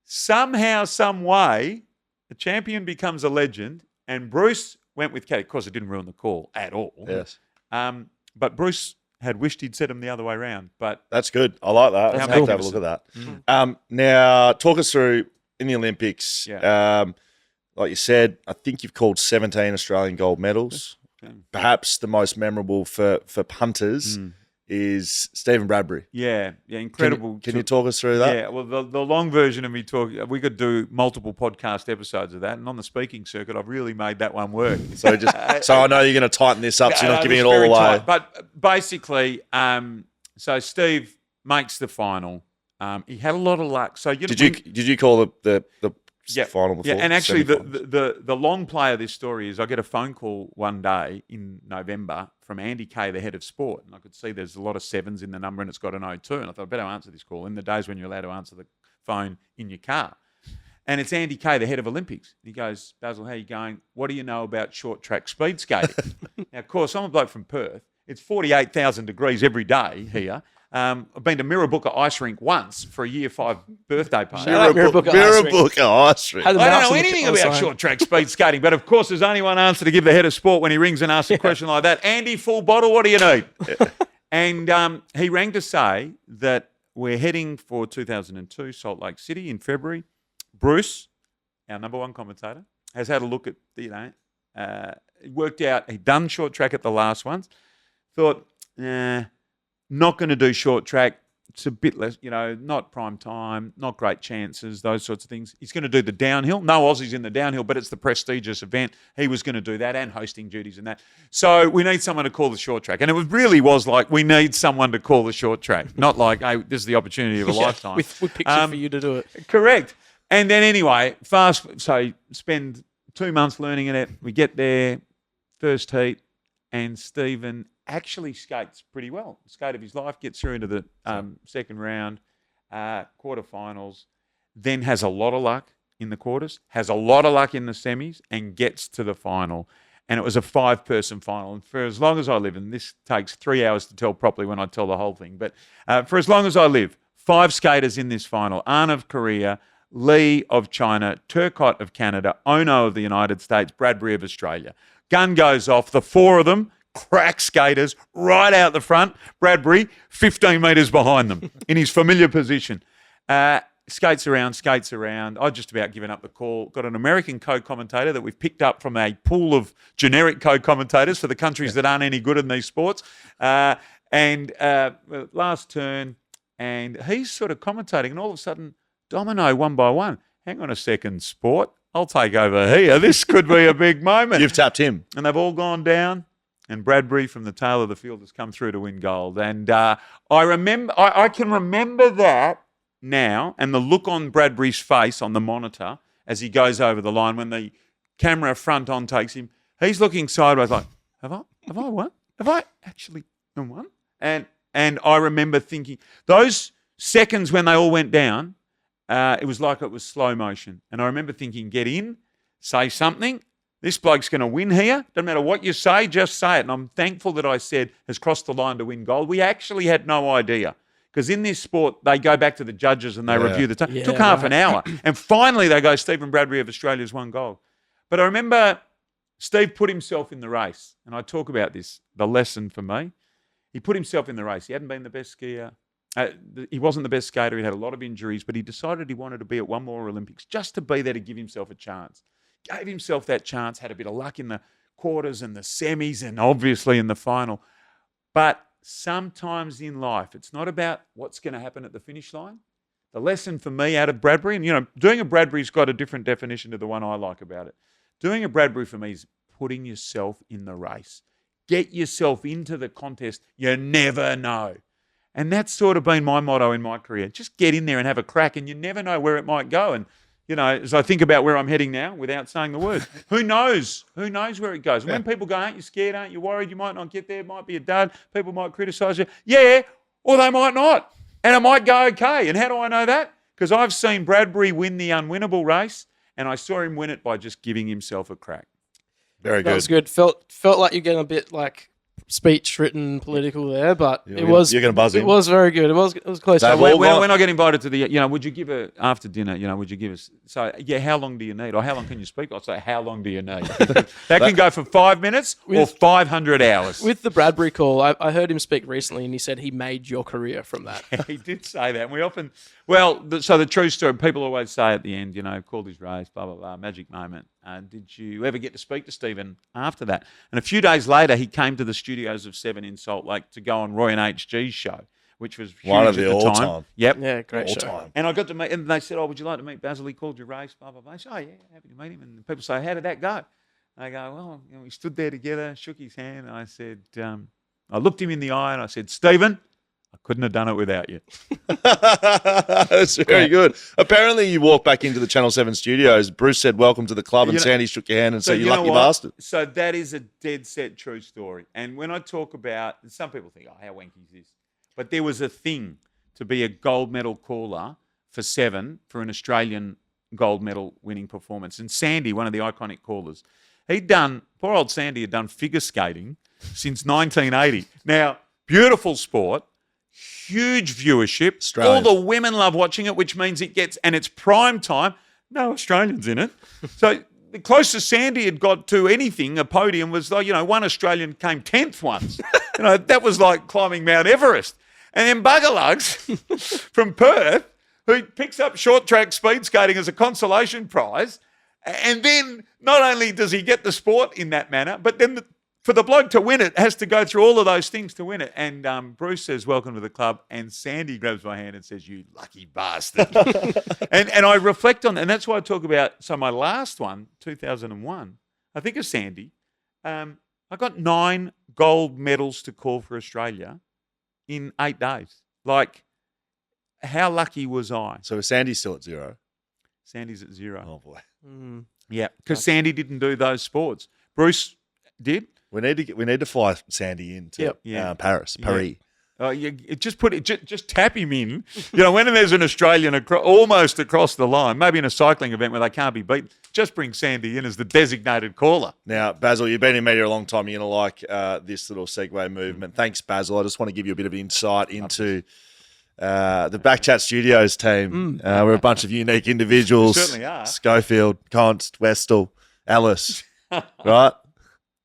somehow, some way, the champion becomes a legend, and Bruce went with Caddy. Of course, it didn't ruin the call at all. Yes. But Bruce had wished he'd said him the other way around. But That's good. I like that. Let's cool. have a look at that. Now, talk us through in the Olympics. Yeah. Like you said, I think you've called 17 Australian gold medals. Perhaps the most memorable for punters is Steven Bradbury. yeah, incredible. Can you talk us through that? Yeah, well, the long version of me talking, we could do multiple podcast episodes of that. And on the speaking circuit, I've really made that one work. So I know you're going to tighten this up, so you're not giving it all very away. tight. But basically, so Steve makes the final. He had a lot of luck. So Did you call the Yeah, final before? yeah, and actually, Semi-finals. the long play of this story is I get a phone call one day in November from Andy Kay, the head of sport, and I could see there's a lot of sevens in the number, and it's got an 02, and I thought I better answer this call in the days when you're allowed to answer the phone in your car. And it's Andy Kay, the head of Olympics. He goes, Basil, how are you going? What do you know about short track speed skating? Now, of course, I'm a bloke from Perth. It's 48,000 degrees every day here. I've been to Mirrabooka Ice Rink once for a year 5 birthday party. Mirrabooka Ice Rink. I don't know anything about short track speed skating, but of course there's only one answer to give the head of sport when he rings and asks a question like that. Andy, full bottle, what do you need? And he rang to say that we're heading for 2002 Salt Lake City in February. Bruce, our number one commentator, has had a look at, worked out, he'd done short track at the last ones, thought, not going to do short track. It's a bit less, not prime time, not great chances, those sorts of things. He's going to do the downhill. No Aussies in the downhill, but it's the prestigious event. He was going to do that and hosting duties and that. So we need someone to call the short track. And it really was like, we need someone to call the short track. Not like, hey, this is the opportunity of a lifetime. We picked it for you to do it. Correct. And then anyway, so spend 2 months learning it. We get there, first heat, and Stephen actually skates pretty well. Skate of his life, gets through into the second round, quarterfinals, then has a lot of luck in the quarters, has a lot of luck in the semis, and gets to the final. And it was a 5-person final. And for as long as I live, and this takes 3 hours to tell properly when I tell the whole thing, but for as long as I live, 5 skaters in this final: Arn of Korea, Lee of China, Turcotte of Canada, Ono of the United States, Bradbury of Australia. Gun goes off. The 4 of them, crack skaters, right out the front. Bradbury, 15 metres behind them in his familiar position. Skates around. I'd just about given up the call. Got an American co-commentator that we've picked up from a pool of generic co-commentators for the countries that aren't any good in these sports. Last turn, and he's sort of commentating, and all of a sudden, domino one by one. Hang on a second, sport. I'll take over here. This could be a big moment. You've tapped him. And they've all gone down, and Bradbury from the tail of the field has come through to win gold. And I can remember that now, and the look on Bradbury's face on the monitor as he goes over the line when the camera front on takes him. He's looking sideways like, have I won? Have I actually won? And I remember thinking, those seconds when they all went down, it was like it was slow motion. And I remember thinking, get in, say something. This bloke's going to win here. Doesn't matter what you say, just say it. And I'm thankful that I said has crossed the line to win gold. We actually had no idea. Because in this sport, they go back to the judges and they review the time. It took half an hour. And finally, they go, Steven Bradbury of Australia's won gold. But I remember Steve put himself in the race. And I talk about this, the lesson for me. He put himself in the race. He hadn't been the best skier. He wasn't the best skater. He had a lot of injuries. But he decided he wanted to be at one more Olympics just to be there to give himself a chance. Gave himself that chance, had a bit of luck in the quarters and the semis and obviously in the final. But sometimes in life, it's not about what's going to happen at the finish line. The lesson for me out of Bradbury, and doing a Bradbury's got a different definition to the one I like about it. Doing a Bradbury for me is putting yourself in the race. Get yourself into the contest. You never know. And that's sort of been my motto in my career. Just get in there and have a crack, and you never know where it might go. And as I think about where I'm heading now, without saying the word, who knows? Who knows where it goes? And when people go, aren't you scared? Aren't you worried? You might not get there. It might be a dud. People might criticise you. Yeah, or they might not. And it might go okay. And how do I know that? Because I've seen Bradbury win the unwinnable race, and I saw him win it by just giving himself a crack. Very good. That was good. Felt like you're getting a bit like speech written political there, but You're going to buzz in. It was very good. It was close. When I get invited to the, would you give after dinner, would you give us, so, how long do you need? Or how long can you speak? I'll say, how long do you need? That can go for 5 minutes or 500 hours. With the Bradbury call, I heard him speak recently and he said he made your career from that. He did say that. And we often, so the true story, people always say at the end, called his race, blah, blah, blah, magic moment. Did you ever get to speak to Steven after that? And a few days later, he came to the studios of 7 in Salt Lake to go on Roy and HG's show, which was huge one of at the time. all-time. Yep. Yeah, great all show. time. And I got to meet, and they said, would you like to meet Basil? He called your race, blah, blah, blah. I said, yeah, happy to meet him. And people say, how did that go? I go, well, we stood there together, shook his hand, and I said, I looked him in the eye and I said, Steven, I couldn't have done it without you. That's very good. Apparently, you walked back into the Channel 7 studios. Bruce said, welcome to the club, and Sandy shook your hand and said, you lucky bastard. So that is a dead set true story. And when I talk about, some people think, how wanky is this? But there was a thing to be a gold medal caller for 7 for an Australian gold medal winning performance. And Sandy, one of the iconic callers, poor old Sandy had done figure skating since 1980. Now, beautiful sport. Huge viewership. Australians. All the women love watching it, which means and it's prime time. No Australians in it. So the closest Sandy had got to anything, a podium, was one Australian came 10th once. That was like climbing Mount Everest. And then Buggerlugs from Perth, who picks up short track speed skating as a consolation prize. And then not only does he get the sport in that manner, but then for the bloke to win it, has to go through all of those things to win it. And Bruce says, welcome to the club. And Sandy grabs my hand and says, you lucky bastard. and I reflect on that. And that's why I talk about, so my last one, 2001, I think of Sandy. I got 9 gold medals to call for Australia in 8 days. Like, how lucky was I? So is Sandy still at 0? Sandy's at 0. Oh, boy. Yeah, because Sandy didn't do those sports. Bruce did. We need to fly Sandy into Paris. Just tap him in. When there's an Australian almost across the line, maybe in a cycling event where they can't be beaten, just bring Sandy in as the designated caller. Now, Basil, you've been in media a long time. You're going to like this little segue movement. Thanks, Basil. I just want to give you a bit of insight into the BackChat Studios team. We're a bunch of unique individuals. We certainly are. Schofield, Const, Westall, Alice, right?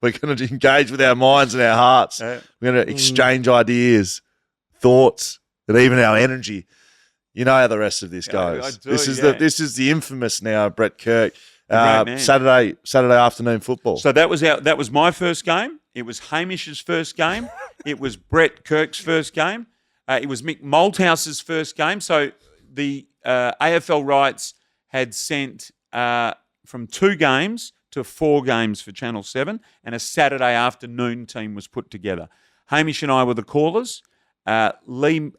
We're going to engage with our minds and our hearts. Yeah. We're going to exchange ideas, thoughts, and even our energy. You know how the rest of this goes. I do, This is the infamous now Brett Kirk. Man. Saturday afternoon football. So that was my first game. It was Hamish's first game. It was Brett Kirk's first game. It was Mick Malthouse's first game. So the AFL rights had sent from 2 games to 4 games for Channel 7, and a Saturday afternoon team was put together. Hamish and I were the callers. Mick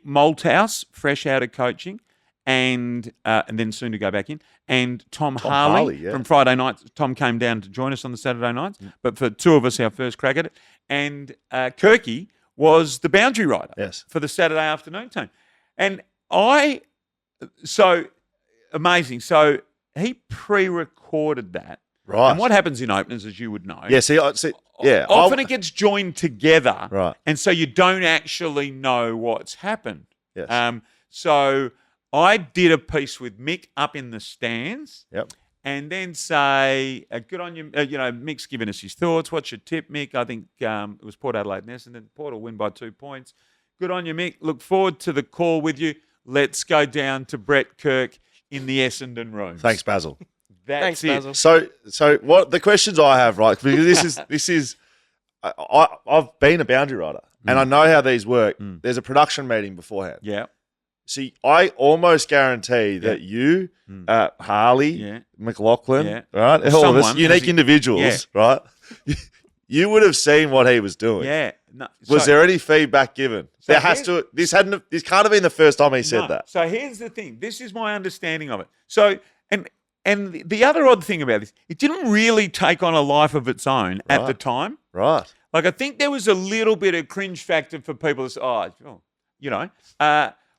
Malthouse, fresh out of coaching, and then soon to go back in, and Tom Harley from Friday nights. Tom came down to join us on the Saturday nights, but for 2 of us, our first crack at it. And Kirky was the boundary rider for the Saturday afternoon team. And so amazing. So he pre-recorded that. Right. And what happens in openers, as you would know, Yeah, see, often it gets joined together. Right. And so you don't actually know what's happened. Yes. So I did a piece with Mick up in the stands. Yep. And then say, good on you. Mick's giving us his thoughts. What's your tip, Mick? I think it was Port Adelaide and Essendon. Port will win by 2 points. Good on you, Mick. Look forward to the call with you. Let's go down to Brett Kirk in the Essendon room. Thanks, Basil. Thanks, Basil. So what the questions I have, right? Because this is I've been a boundary rider and I know how these work. There's a production meeting beforehand. Yeah. See, I almost guarantee that you, Harley, McLaughlin, right, all of us, unique individuals, right? You would have seen what he was doing. Yeah. No, was there any feedback given? This can't have been the first time he said that. So here's the thing. This is my understanding of it. So and the other odd thing about this, it didn't really take on a life of its own at the time. Right. Like I think there was a little bit of cringe factor for people to say,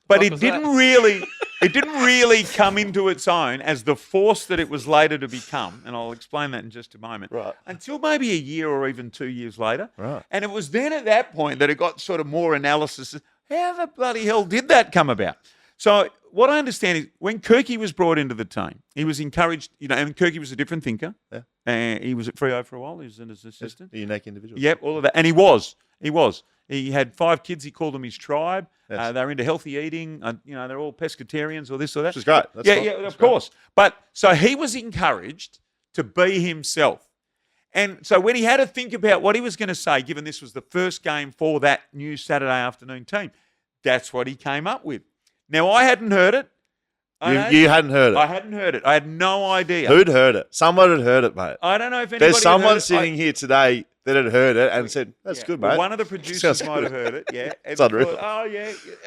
but it didn't really come into its own as the force that it was later to become, and I'll explain that in just a moment. Right. Until maybe a year or even 2 years later. Right. And it was then at that point that it got sort of more analysis. How the bloody hell did that come about? So what I understand is when Kirky was brought into the team, he was encouraged, and Kirky was a different thinker. Yeah. And he was at Freo for a while. He was an assistant. A unique individual. Yep, all of that. And he was. He had 5 kids. He called them his tribe. Yes. They're into healthy eating. They're all pescatarians or this or that. Which is great. Of course. But so he was encouraged to be himself. And so when he had to think about what he was going to say, given this was the first game for that new Saturday afternoon team, that's what he came up with. Now, I hadn't heard it. You hadn't heard it? I hadn't heard it. I had no idea. Who'd heard it? Someone had heard it, mate. I don't know if anybody There's someone had heard it. sitting here today that had heard it and said, that's good, mate. One of the producers might have heard it, yeah. It's unreal.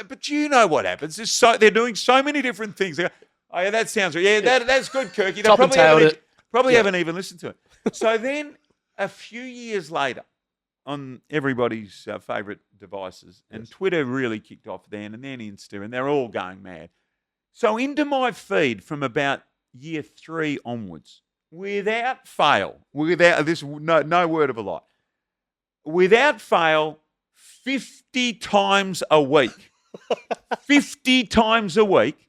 But you know what happens. They're doing so many different things. They go, oh, yeah, that sounds right. Yeah, that's good, Kirky. They probably haven't even listened to it. So then a few years later, on everybody's favourite devices, and Twitter really kicked off then, and then Insta, and they're all going mad. So into my feed from about year 3 onwards, without fail, no word of a lie, without fail, 50 times a week, 50 times a week,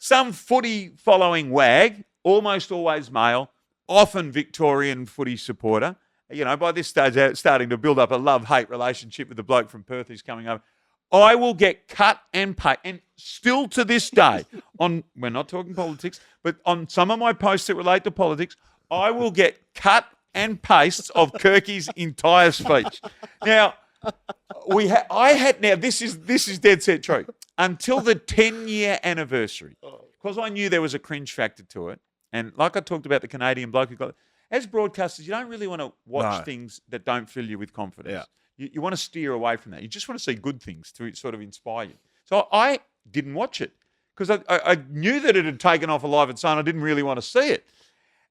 some footy following wag, almost always male, often Victorian footy supporter, by this stage, starting to build up a love-hate relationship with the bloke from Perth who's coming over. I will get cut and paid, and still to this day, we're not talking politics, but on some of my posts that relate to politics, I will get cut and pastes of Kirky's entire speech. Now, this is dead set true. Until the 10-year anniversary, because I knew there was a cringe factor to it, and like I talked about the Canadian bloke who got it, as broadcasters, you don't really want to watch things that don't fill you with confidence. Yeah. You want to steer away from that. You just want to see good things to sort of inspire you. So I didn't watch it because I knew that it had taken off a life of its own. I didn't really want to see it.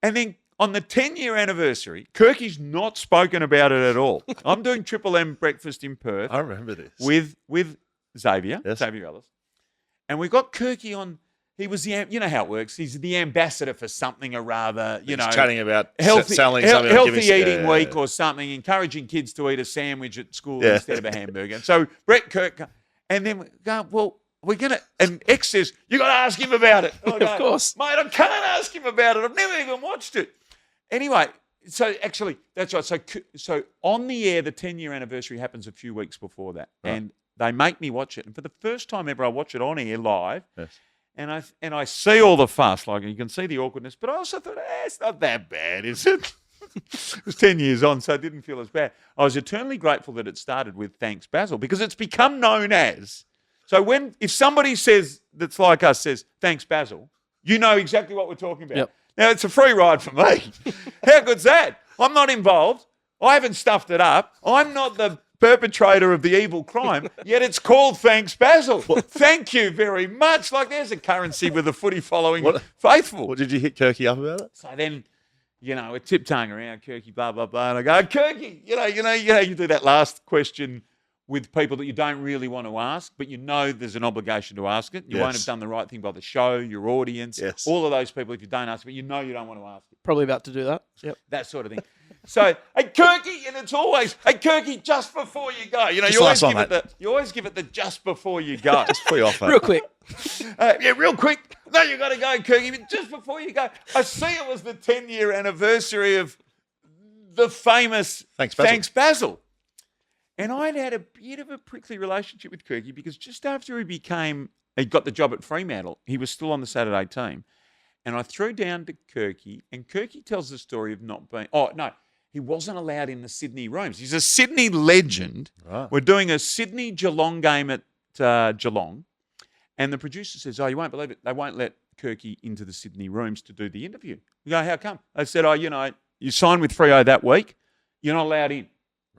And then on the 10-year anniversary, Kirky's not spoken about it at all. I'm doing Triple M breakfast in Perth. I remember this. With Xavier Ellis. And we got Kirky on. He was you know how it works. He's the ambassador for something or rather. He's chatting about healthy eating week or something, encouraging kids to eat a sandwich at school instead of a hamburger. And so Brett Kirk, and then we go, well, we're gonna. And X says, you got to ask him about it. Of course, mate. I can't ask him about it. I've never even watched it. Anyway, so actually, that's right. So on the air, the 10-year anniversary happens a few weeks before that, and they make me watch it. And for the first time ever, I watch it on air live. Yes. And I see all the fuss, like you can see the awkwardness, but I also thought, it's not that bad, is it? It was 10 years on, so it didn't feel as bad. I was eternally grateful that it started with thanks, Basil, because it's become known as. So if somebody that's like us says, thanks, Basil, you know exactly what we're talking about. Yep. Now, it's a free ride for me. How good's that? I'm not involved. I haven't stuffed it up. I'm not the perpetrator of the evil crime, yet it's called thanks, Basil. Thank you very much. Like there's a currency with the footy following faithful. What did you hit Kirky up about it? So then, we're tiptoeing around Kirky, blah, blah, blah. And I go, Kirky, you do that last question with people that you don't really want to ask, but you know there's an obligation to ask it. You won't have done the right thing by the show, your audience, all of those people if you don't ask it, but you know you don't want to ask it. Probably about to do that. Yep. That sort of thing. So, hey, Kirky, and it's always, hey, Kirky, just before you go. You know, you always give it the just before you go. Just before you off, mate. Real quick. Real quick. No, you got to go, Kirky. But just before you go, I see it was the 10-year anniversary of the famous Thanks Basil. And I'd had a bit of a prickly relationship with Kirky because just after he got the job at Fremantle, he was still on the Saturday team. And I threw down to Kirky, and Kirky tells the story of not being... Oh, no, he wasn't allowed in the Sydney rooms. He's a Sydney legend. Right. We're doing a Sydney-Geelong game at Geelong, and the producer says, you won't believe it, they won't let Kirky into the Sydney rooms to do the interview. We go, how come? They said, you signed with Freo that week, you're not allowed in.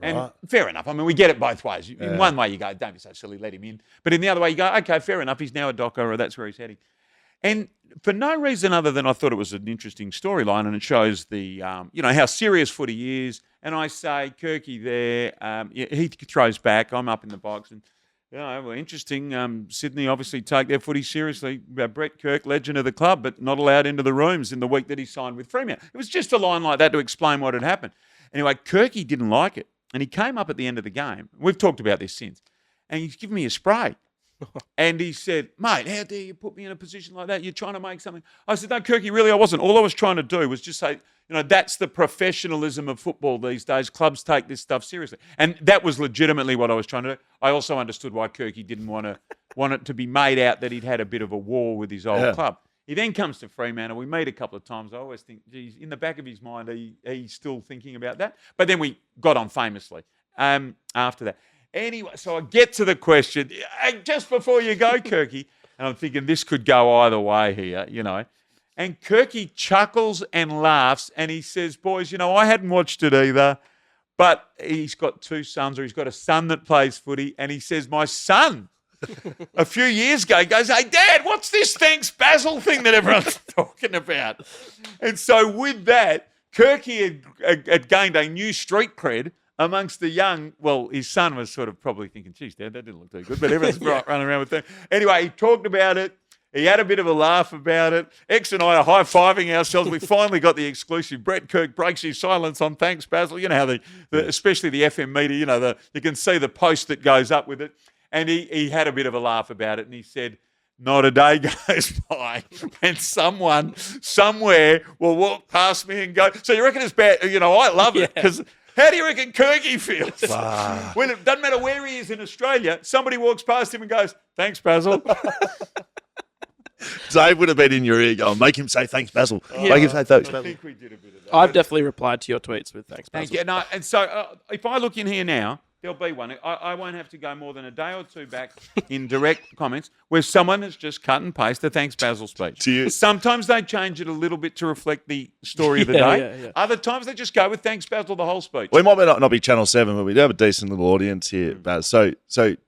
And fair enough. I mean, we get it both ways. In one way, you go, don't be so silly, let him in. But in the other way, you go, okay, fair enough, he's now a docker, or that's where he's heading. And for no reason other than I thought it was an interesting storyline, and it shows the, how serious footy is. And I say, Kirky there, he throws back. I'm up in the box, and interesting. Sydney obviously take their footy seriously. Brett Kirk, legend of the club, but not allowed into the rooms in the week that he signed with Fremantle. It was just a line like that to explain what had happened. Anyway, Kirky didn't like it. And he came up at the end of the game. We've talked about this since. And he's given me a spray. And he said, mate, how dare you put me in a position like that? You're trying to make something. I said, no, Kirky, really, I wasn't. All I was trying to do was just say, that's the professionalism of football these days. Clubs take this stuff seriously. And that was legitimately what I was trying to do. I also understood why Kirky didn't want it to be made out that he'd had a bit of a war with his old club. He then comes to Fremantle. We meet a couple of times. I always think, geez, in the back of his mind, he's still thinking about that. But then we got on famously after that. Anyway, so I get to the question, just before you go, Kirky, and I'm thinking this could go either way here, And Kirky chuckles and laughs, and he says, boys, I hadn't watched it either, but he's got two sons, or he's got a son that plays footy, and he says, my son... a few years ago, he goes, hey, Dad, what's this Thanks Basil thing that everyone's talking about? And so with that, Kirky had gained a new street cred amongst the young. Well, his son was sort of probably thinking, geez, Dad, that didn't look too good, but everyone's running around with that. Anyway, he talked about it. He had a bit of a laugh about it. X and I are high-fiving ourselves. We finally got the exclusive. Brett Kirk breaks his silence on Thanks Basil. You know how especially the FM media, you can see the post that goes up with it. And he had a bit of a laugh about it, and he said, not a day goes by and someone somewhere will walk past me and go, so you reckon it's bad? I love it because how do you reckon Kirky feels? Wow. When it doesn't matter where he is in Australia, somebody walks past him and goes, thanks, Basil. Dave would have been in your ear going, make him say thanks, Basil. Make him say thanks, Basil. I think we did a bit of that. I've definitely replied to your tweets with thanks, Basil. Thank you. No, and so if I look in here now, there'll be one. I won't have to go more than a day or two back in direct comments where someone has just cut and pasted a Thanks Basil speech. Sometimes they change it a little bit to reflect the story of the day. Yeah. Other times they just go with Thanks Basil the whole speech. We might not be Channel 7, but we do have a decent little audience here, Baz. So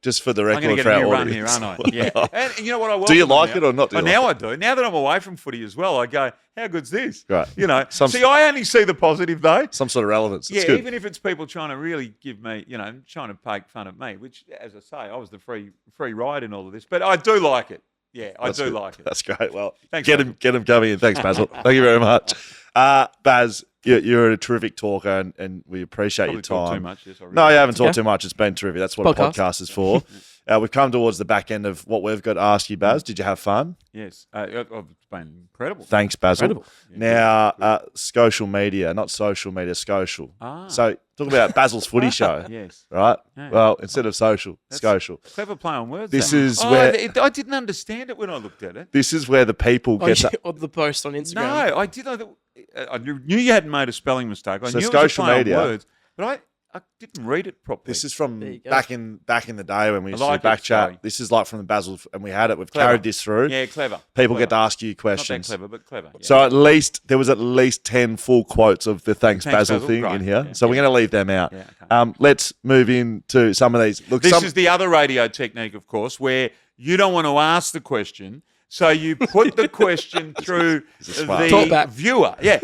just for the record, I'm going to get a new run here, aren't I? Yeah. And you know what I will do? You like it or not? Now I do. Now that I'm away from footy as well, I go, how good's this? Right. I only see the positive though. Some sort of relevance. It's yeah, good. Even if it's people trying to really give me, trying to poke fun at me, which, as I say, I was the free ride in all of this. But I do like it. Yeah, I do like it. That's great. Well, thanks, get him coming in. Thanks, Basil. Thank you very much. Baz, you're a terrific talker, and we appreciate your time. Too much. Yes, no, you haven't talked too much. It's been terrific. That's what a podcast is for. We've come towards the back end of what we've got to ask you, Baz. Did you have fun? Yes. It's been incredible. Thanks, Basil. Incredible. Now, social media, not social media, social. So talk about Basil's footy show. Yes. Right? Yeah. Well, instead of social, social. Clever play on words. This is where... I didn't understand it when I looked at it. This is where the people get... Or the post on Instagram. No, I did. I knew you hadn't made a spelling mistake. I knew it was social a play media, on words, but I didn't read it properly. This is from back in the day when we used to do BackChat. Sorry. This is like from the Basil, and we had it. We've Clever. carried this through. Yeah, clever. People get to ask you questions. Not that clever, but clever. Yeah. So there was at least 10 full quotes of the Thanks Basil thing in here. Yeah. So we're going to leave them out. Yeah, okay. Let's move into some of these. Look, this is the other radio technique, of course, where you don't want to ask the question. So you put the question through smart. Talk the back. viewer. Yeah.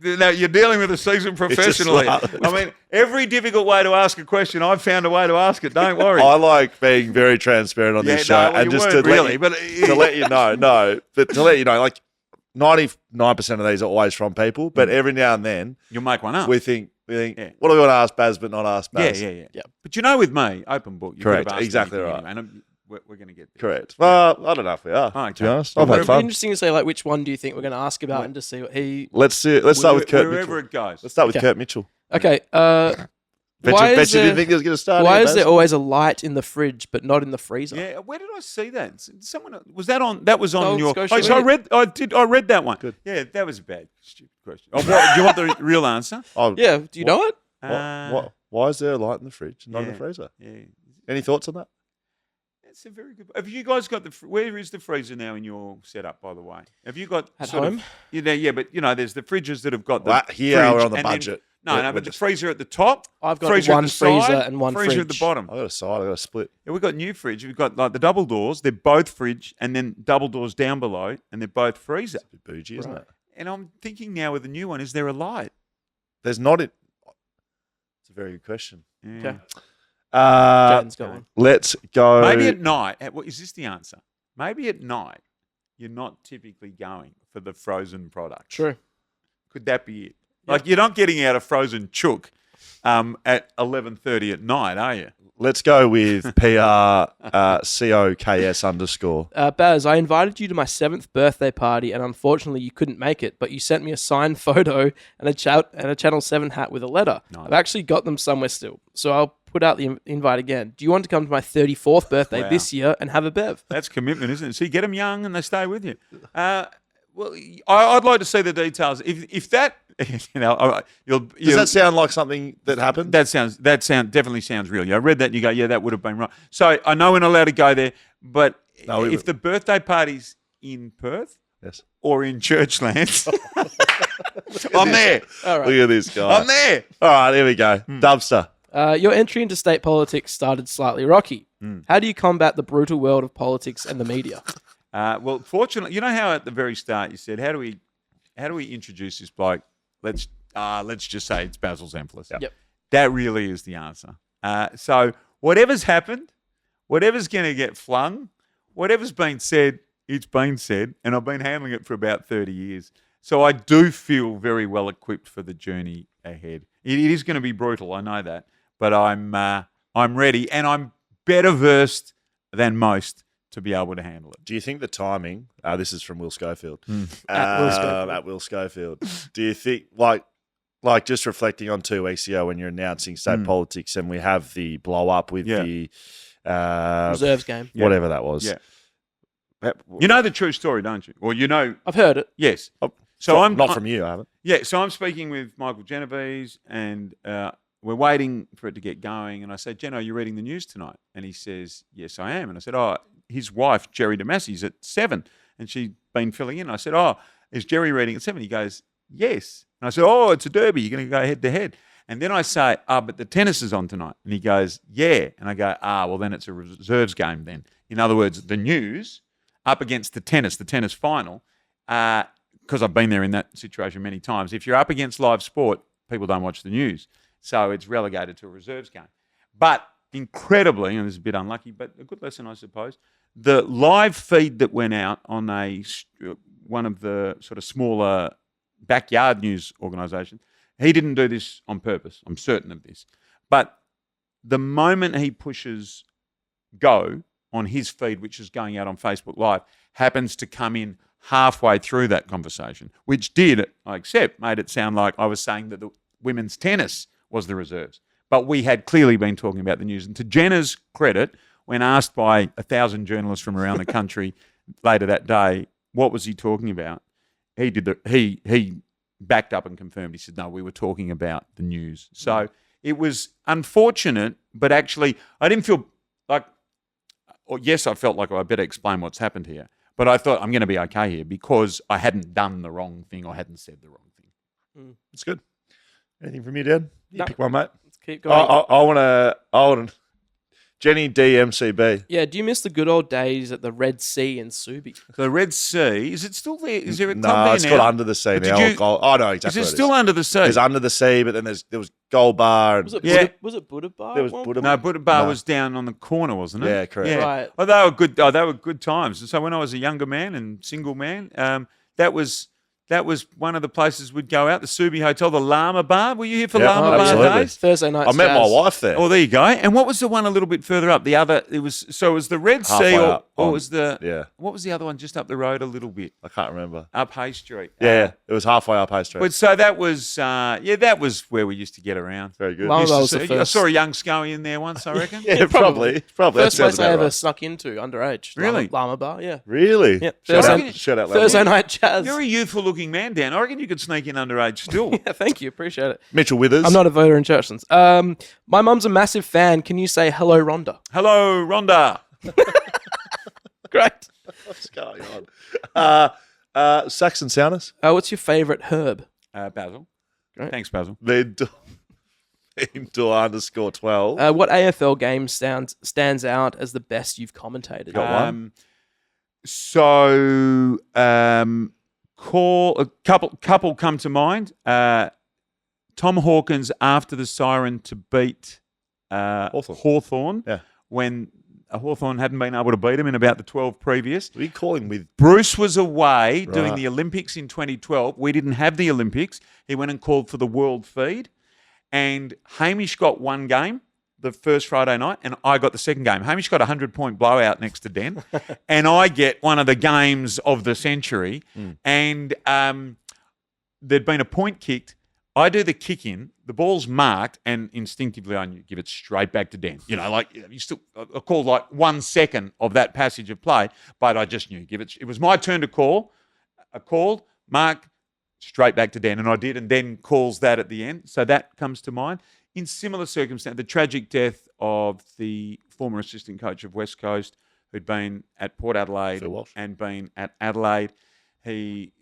Now you're dealing with a seasoned professional here. smart. I mean, every difficult way to ask a question, I've found a way to ask it. Don't worry. I like being very transparent on this show, well, and you just weren't to really, let to let you know, but to let you know, like 99% of these are always from people, but every now and then You'll make one up. we think, Yeah. what do we want to ask Baz, but not ask Baz? Yeah. But you know, with me, open book. You Correct. could have asked Exactly anything right. anyway, and we're going to get there. Correct. Well, I don't know if we are. Okay. To be honest, Well, I've had It'd be fun. interesting to say, like, which one do you think we're going to ask about and just see what he... Let's start with Kurt Wherever Mitchell. it goes. Let's start with Okay. Kurt Mitchell. Okay, Bet why you is didn't there, think it was going to start. why here, is Baz? there always a light in the fridge but not in the freezer? Yeah, where did I see that? Someone was that on? That was on Oh, your. Scotia. Oh, so I read that one. Good. Yeah, that was a bad, stupid question. Oh, what, do you want the real answer? Oh, Yeah, do you know it? Why is there a light in the fridge, not in yeah. the freezer? Yeah, Any thoughts on that? that's a very good. Have you guys got the? Where is the freezer now in your setup? By the way, have you got At sort of- home? yeah, but there's the fridges that have got the. Well, here fridge we're on the and then- budget. No, We're but the just- freezer at the top. I've got freezer one at the freezer side, and one freezer at the fridge. bottom. I got a side. I got a split. Yeah, we've got new fridge. We've got like the double doors. They're both fridge, and then double doors down below, and they're both freezer. It's a bit bougie, isn't Right. it? And I'm thinking now with the new one, is there a light? There's not it. It's a very good question. Yeah. Okay. Uh, Jaden's got one. let's go. Maybe at night. Is this the answer? Maybe at night you're not typically going for the frozen product. True. Could that be it? Like you're not getting out a frozen chook at 11:30 at night, are you? Let's go with PRCOKS_. Baz, I invited you to my 7th birthday party, and unfortunately you couldn't make it, but you sent me a signed photo and a Channel 7 hat with a letter. Nice. I've actually got them somewhere still, so I'll put out the invite again. Do you want to come to my 34th birthday Wow. this year and have a bev? That's commitment, isn't it? So you get them young and they stay with you. Well, I'd like to see the details. If that, Does that sound like something that happened? That definitely sounds real. Yeah, I read that and you go, yeah, that would have been right. So I know we're not allowed to go there, but No, if the birthday party's in Perth Yes. or in Churchland, I'm there. All right. Look at this guy. I'm there. All right, here we go. Dubster. Your entry into state politics started slightly rocky. Hmm. How do you combat the brutal world of politics and the media? Well, fortunately, you know how at the very start you said, how do we introduce this bloke? Let's just say it's Basil Zempilas. Yep. That really is the answer. So whatever's happened, whatever's going to get flung, whatever's been said, it's been said, and I've been handling it for about 30 years. So I do feel very well equipped for the journey ahead. It is going to be brutal, I know that, but I'm ready, and I'm better versed than most to be able to handle it. Do you think the timing? This is from Will Schofield. At Will Schofield. Do you think like just reflecting on 2 weeks ago when you're announcing state politics and we have the blow up with the Reserves game. whatever that was? Yeah. You know the true story, don't you? Or you know, I've heard it. yes. So I'm not from you. I haven't. Yeah, so I'm speaking with Michael Genovese, and we're waiting for it to get going. And I said, Geno, are you reading the news tonight? And he says, yes, I am. And I said, oh, his wife, Jerry DeMassey's at 7, and she's been filling in. I said, oh, is Jerry reading at 7? He goes, yes. And I said, oh, it's a derby. You're going to go head to head. And then I say, but the tennis is on tonight. And he goes, yeah. And I go, well, then it's a reserves game then. In other words, the news up against the tennis final, because I've been there in that situation many times. If you're up against live sport, people don't watch the news. So it's relegated to a reserves game. But incredibly, and this is a bit unlucky, but a good lesson, I suppose, the live feed that went out on one of the sort of smaller backyard news organisations, he didn't do this on purpose. I'm certain of this. But the moment he pushes go on his feed, which is going out on Facebook Live, happens to come in halfway through that conversation, which did, I accept, made it sound like I was saying that the women's tennis was the reserves. But we had clearly been talking about the news. And to Jenna's credit, when asked by 1,000 journalists from around the country later that day, what was he talking about? He backed up and confirmed. He said, no, we were talking about the news. So it was unfortunate, but actually I didn't feel like, or yes, I felt like I better explain what's happened here. But I thought I'm going to be okay here because I hadn't done the wrong thing or hadn't said the wrong thing. It's good. Anything from you, Dad? You No. pick one, mate. Let's keep going. I want to. Jenny DMCB. Yeah, do you miss the good old days at the Red Sea in Subi? The Red Sea, is it still there? Is there a club No, there it's now? got Under the Sea But now. did you- Oh, no, Is exactly. it what still under the sea? There's Under the Sea, but then there was Gold Bar. And, Was it Yeah. Buddha Bar? There was at one Buddha point? No, Buddha Bar No. was down on the corner, wasn't it? Yeah, correct. Yeah. Right. Oh, they were good. Oh, they were good times. So when I was a younger man and single man, that was one of the places we'd go out. The Subi Hotel, the Llama Bar. Were you here for Yeah, Llama absolutely. Bar days? Thursday night. I met my wife there. Oh, there you go. And what was the one a little bit further up? The other, it was the Red Halfway Sea, or up or on- was the Yeah, what was the other one just up the road a little bit I can't remember. up Hay Street? Yeah, it was halfway up High Street. But so that was that was where we used to get around. Very good. Llama Used to Bar was the see- I first. saw a young Scully in there once, I reckon. Yeah, probably. That First sounds place I about ever right. snuck into underage. Really? Llama Bar, yeah. Really? Yeah. Shout Thursday- out, shout out Thursday Lambo. night jazz. You're a youthful looking man, Dan. I reckon you could sneak in underage still. Yeah, thank you. Appreciate it. Mitchell Withers. I'm not a voter in Churchlands. My mum's a massive fan. Can you say hello, Rhonda? Hello, Rhonda. Great. What's going on? Saxon Sounders. What's your favourite herb? Basil. Great. Thanks, Basil. Indoor_12. What AFL game stands out as the best you've commentated? Got one. So call a couple come to mind. Tom Hawkins after the siren to beat Hawthorn Yeah. when Hawthorn hadn't been able to beat him in about the 12 previous. We call him with Bruce was away doing Right. the Olympics in 2012. We didn't have the Olympics. He went and called for the world feed. And Hamish got one game the first Friday night, and I got the second game. Hamish got a 100-point blowout next to Den, and I get one of the games of the century. And there'd been a point kicked. I do the kick in, the ball's marked, and instinctively I knew, give it straight back to Dan. You know, like you still I called like 1 second of that passage of play, but I just knew it was my turn to call. I called, mark, straight back to Dan, and I did, and then calls that at the end. So that comes to mind. In similar circumstance, the tragic death of the former assistant coach of West Coast, who'd been at Port Adelaide Phil Walsh. and been at Adelaide. The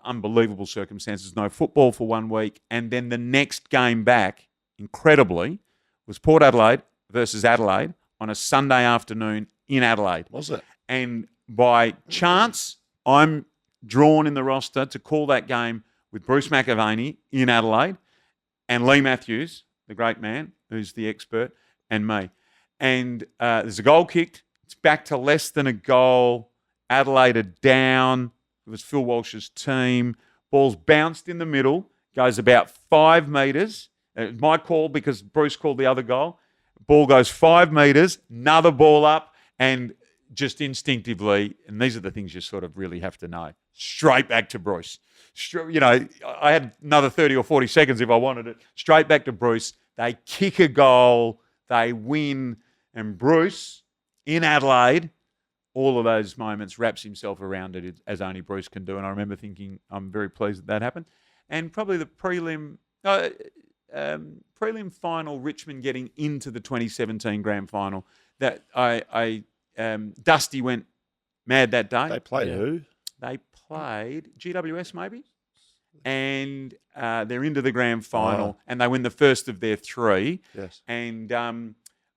unbelievable circumstances, no football for 1 week, and then the next game back, incredibly, was Port Adelaide versus Adelaide on a Sunday afternoon in Adelaide. was it? And by chance, I'm drawn in the roster to call that game with Bruce McAvaney in Adelaide and Lee Matthews, the great man, who's the expert, and me. And there's a goal kicked. It's back to less than a goal. Adelaide are down. It was Phil Walsh's team. Ball's bounced in the middle, goes about 5 metres. My call because Bruce called the other goal. Ball goes 5 metres, another ball up, and just instinctively, and these are the things you sort of really have to know, straight back to Bruce. You know, I had another 30 or 40 seconds if I wanted it. Straight back to Bruce. They kick a goal. They win. And Bruce, in Adelaide, all of those moments, wraps himself around it as only Bruce can do. And I remember thinking, I'm very pleased that happened. And probably the prelim final, Richmond getting into the 2017 grand final, that Dusty went mad that day. They played Yeah. who? They played GWS maybe, and they're into the grand final, and they win the first of their 3. Yes. And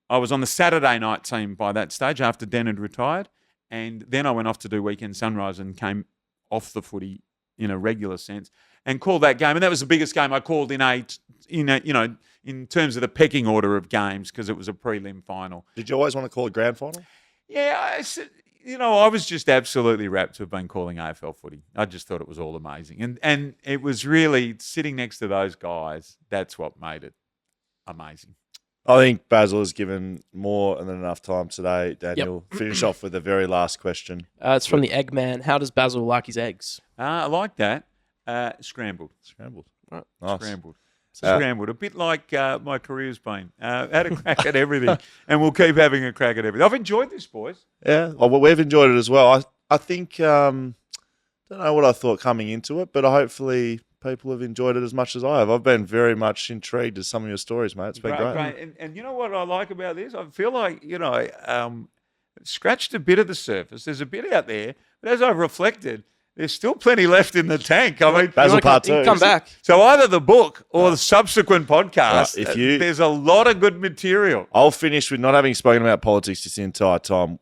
I was on the Saturday night team by that stage after Den had retired, and then I went off to do Weekend Sunrise and came off the footy in a regular sense and called that game. And that was the biggest game I called in terms of the pecking order of games because it was a prelim final. Did you always want to call a grand final? Yeah, I was just absolutely rapt to have been calling AFL footy. I just thought it was all amazing. And it was really sitting next to those guys, that's what made it amazing. I think Basil has given more than enough time today. Daniel, finish off with the very last question. It's from the Eggman. How does Basil like his eggs? I like that. Scrambled. Scrambled. Right. Nice. Scrambled. Scrambled. A bit like my career's been. Had a crack at everything, and we'll keep having a crack at everything. I've enjoyed this, boys. Yeah, well, we've enjoyed it as well. I think, don't know what I thought coming into it, but hopefully people have enjoyed it as much as I have. I've been very much intrigued at some of your stories, mate. It's been great. And you know what I like about this? I feel like, scratched a bit of the surface. There's a bit out there, but as I've reflected, there's still plenty left in the tank. I mean, Basil You wanna Part come, you 2. can come back. so either the book or the subsequent podcast, Right, if you- there's a lot of good material. I'll finish with not having spoken about politics this entire time.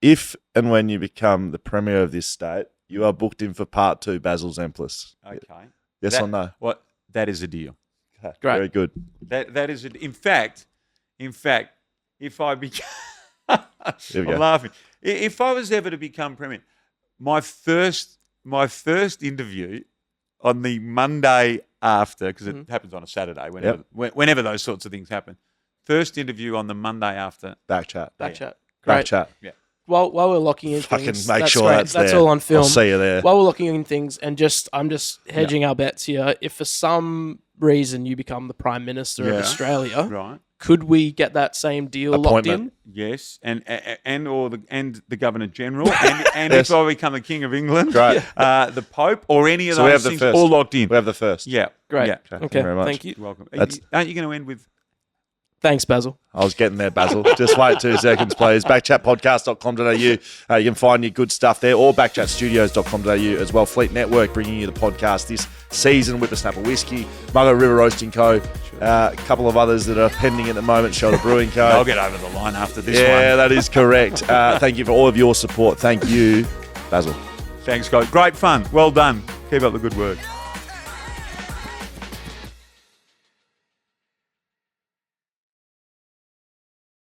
If and when you become the Premier of this state, you are booked in for Part 2, Basil Zempilas. Okay. Yes or no? What? That is a deal. Okay, Great. Very good. That is it. In fact, if I become, Here we go. I'm laughing. If I was ever to become premier, my first interview on the Monday after, because it happens on a Saturday, whenever those sorts of things happen. First interview on the Monday after. BackChat. BackChat. Great. BackChat. Yeah. While we're locking in Fucking things, make that's sure great. that's That's there. all on film. I'll see you there. While we're locking in things, and I'm just hedging our bets here. If for some reason you become the Prime Minister of Yeah. Australia, Right. could we get that same deal locked in? Appointment. Yes, and the Governor General, and Yes. if I become the King of England, Great. the Pope, or any of So we those have the things, first. all locked in. We have the first. Yeah, Great. Yeah. Thank Okay. you very much. Thank you. You're welcome. That's- Aren't you going to end with? Thanks, Basil. I was getting there, Basil. Just wait 2 seconds, please. Backchatpodcast.com.au. You can find your good stuff there, or backchatstudios.com.au as well. Fleet Network bringing you the podcast this season with the Snapper Whiskey, Mugger River Roasting Co., a couple of others that are pending at the moment, Shelter Brewing Co. I'll get over the line after this Yeah, one. that is correct. Thank you for all of your support. Thank you, Basil. Thanks, guys. Great fun. Well done. Keep up the good work.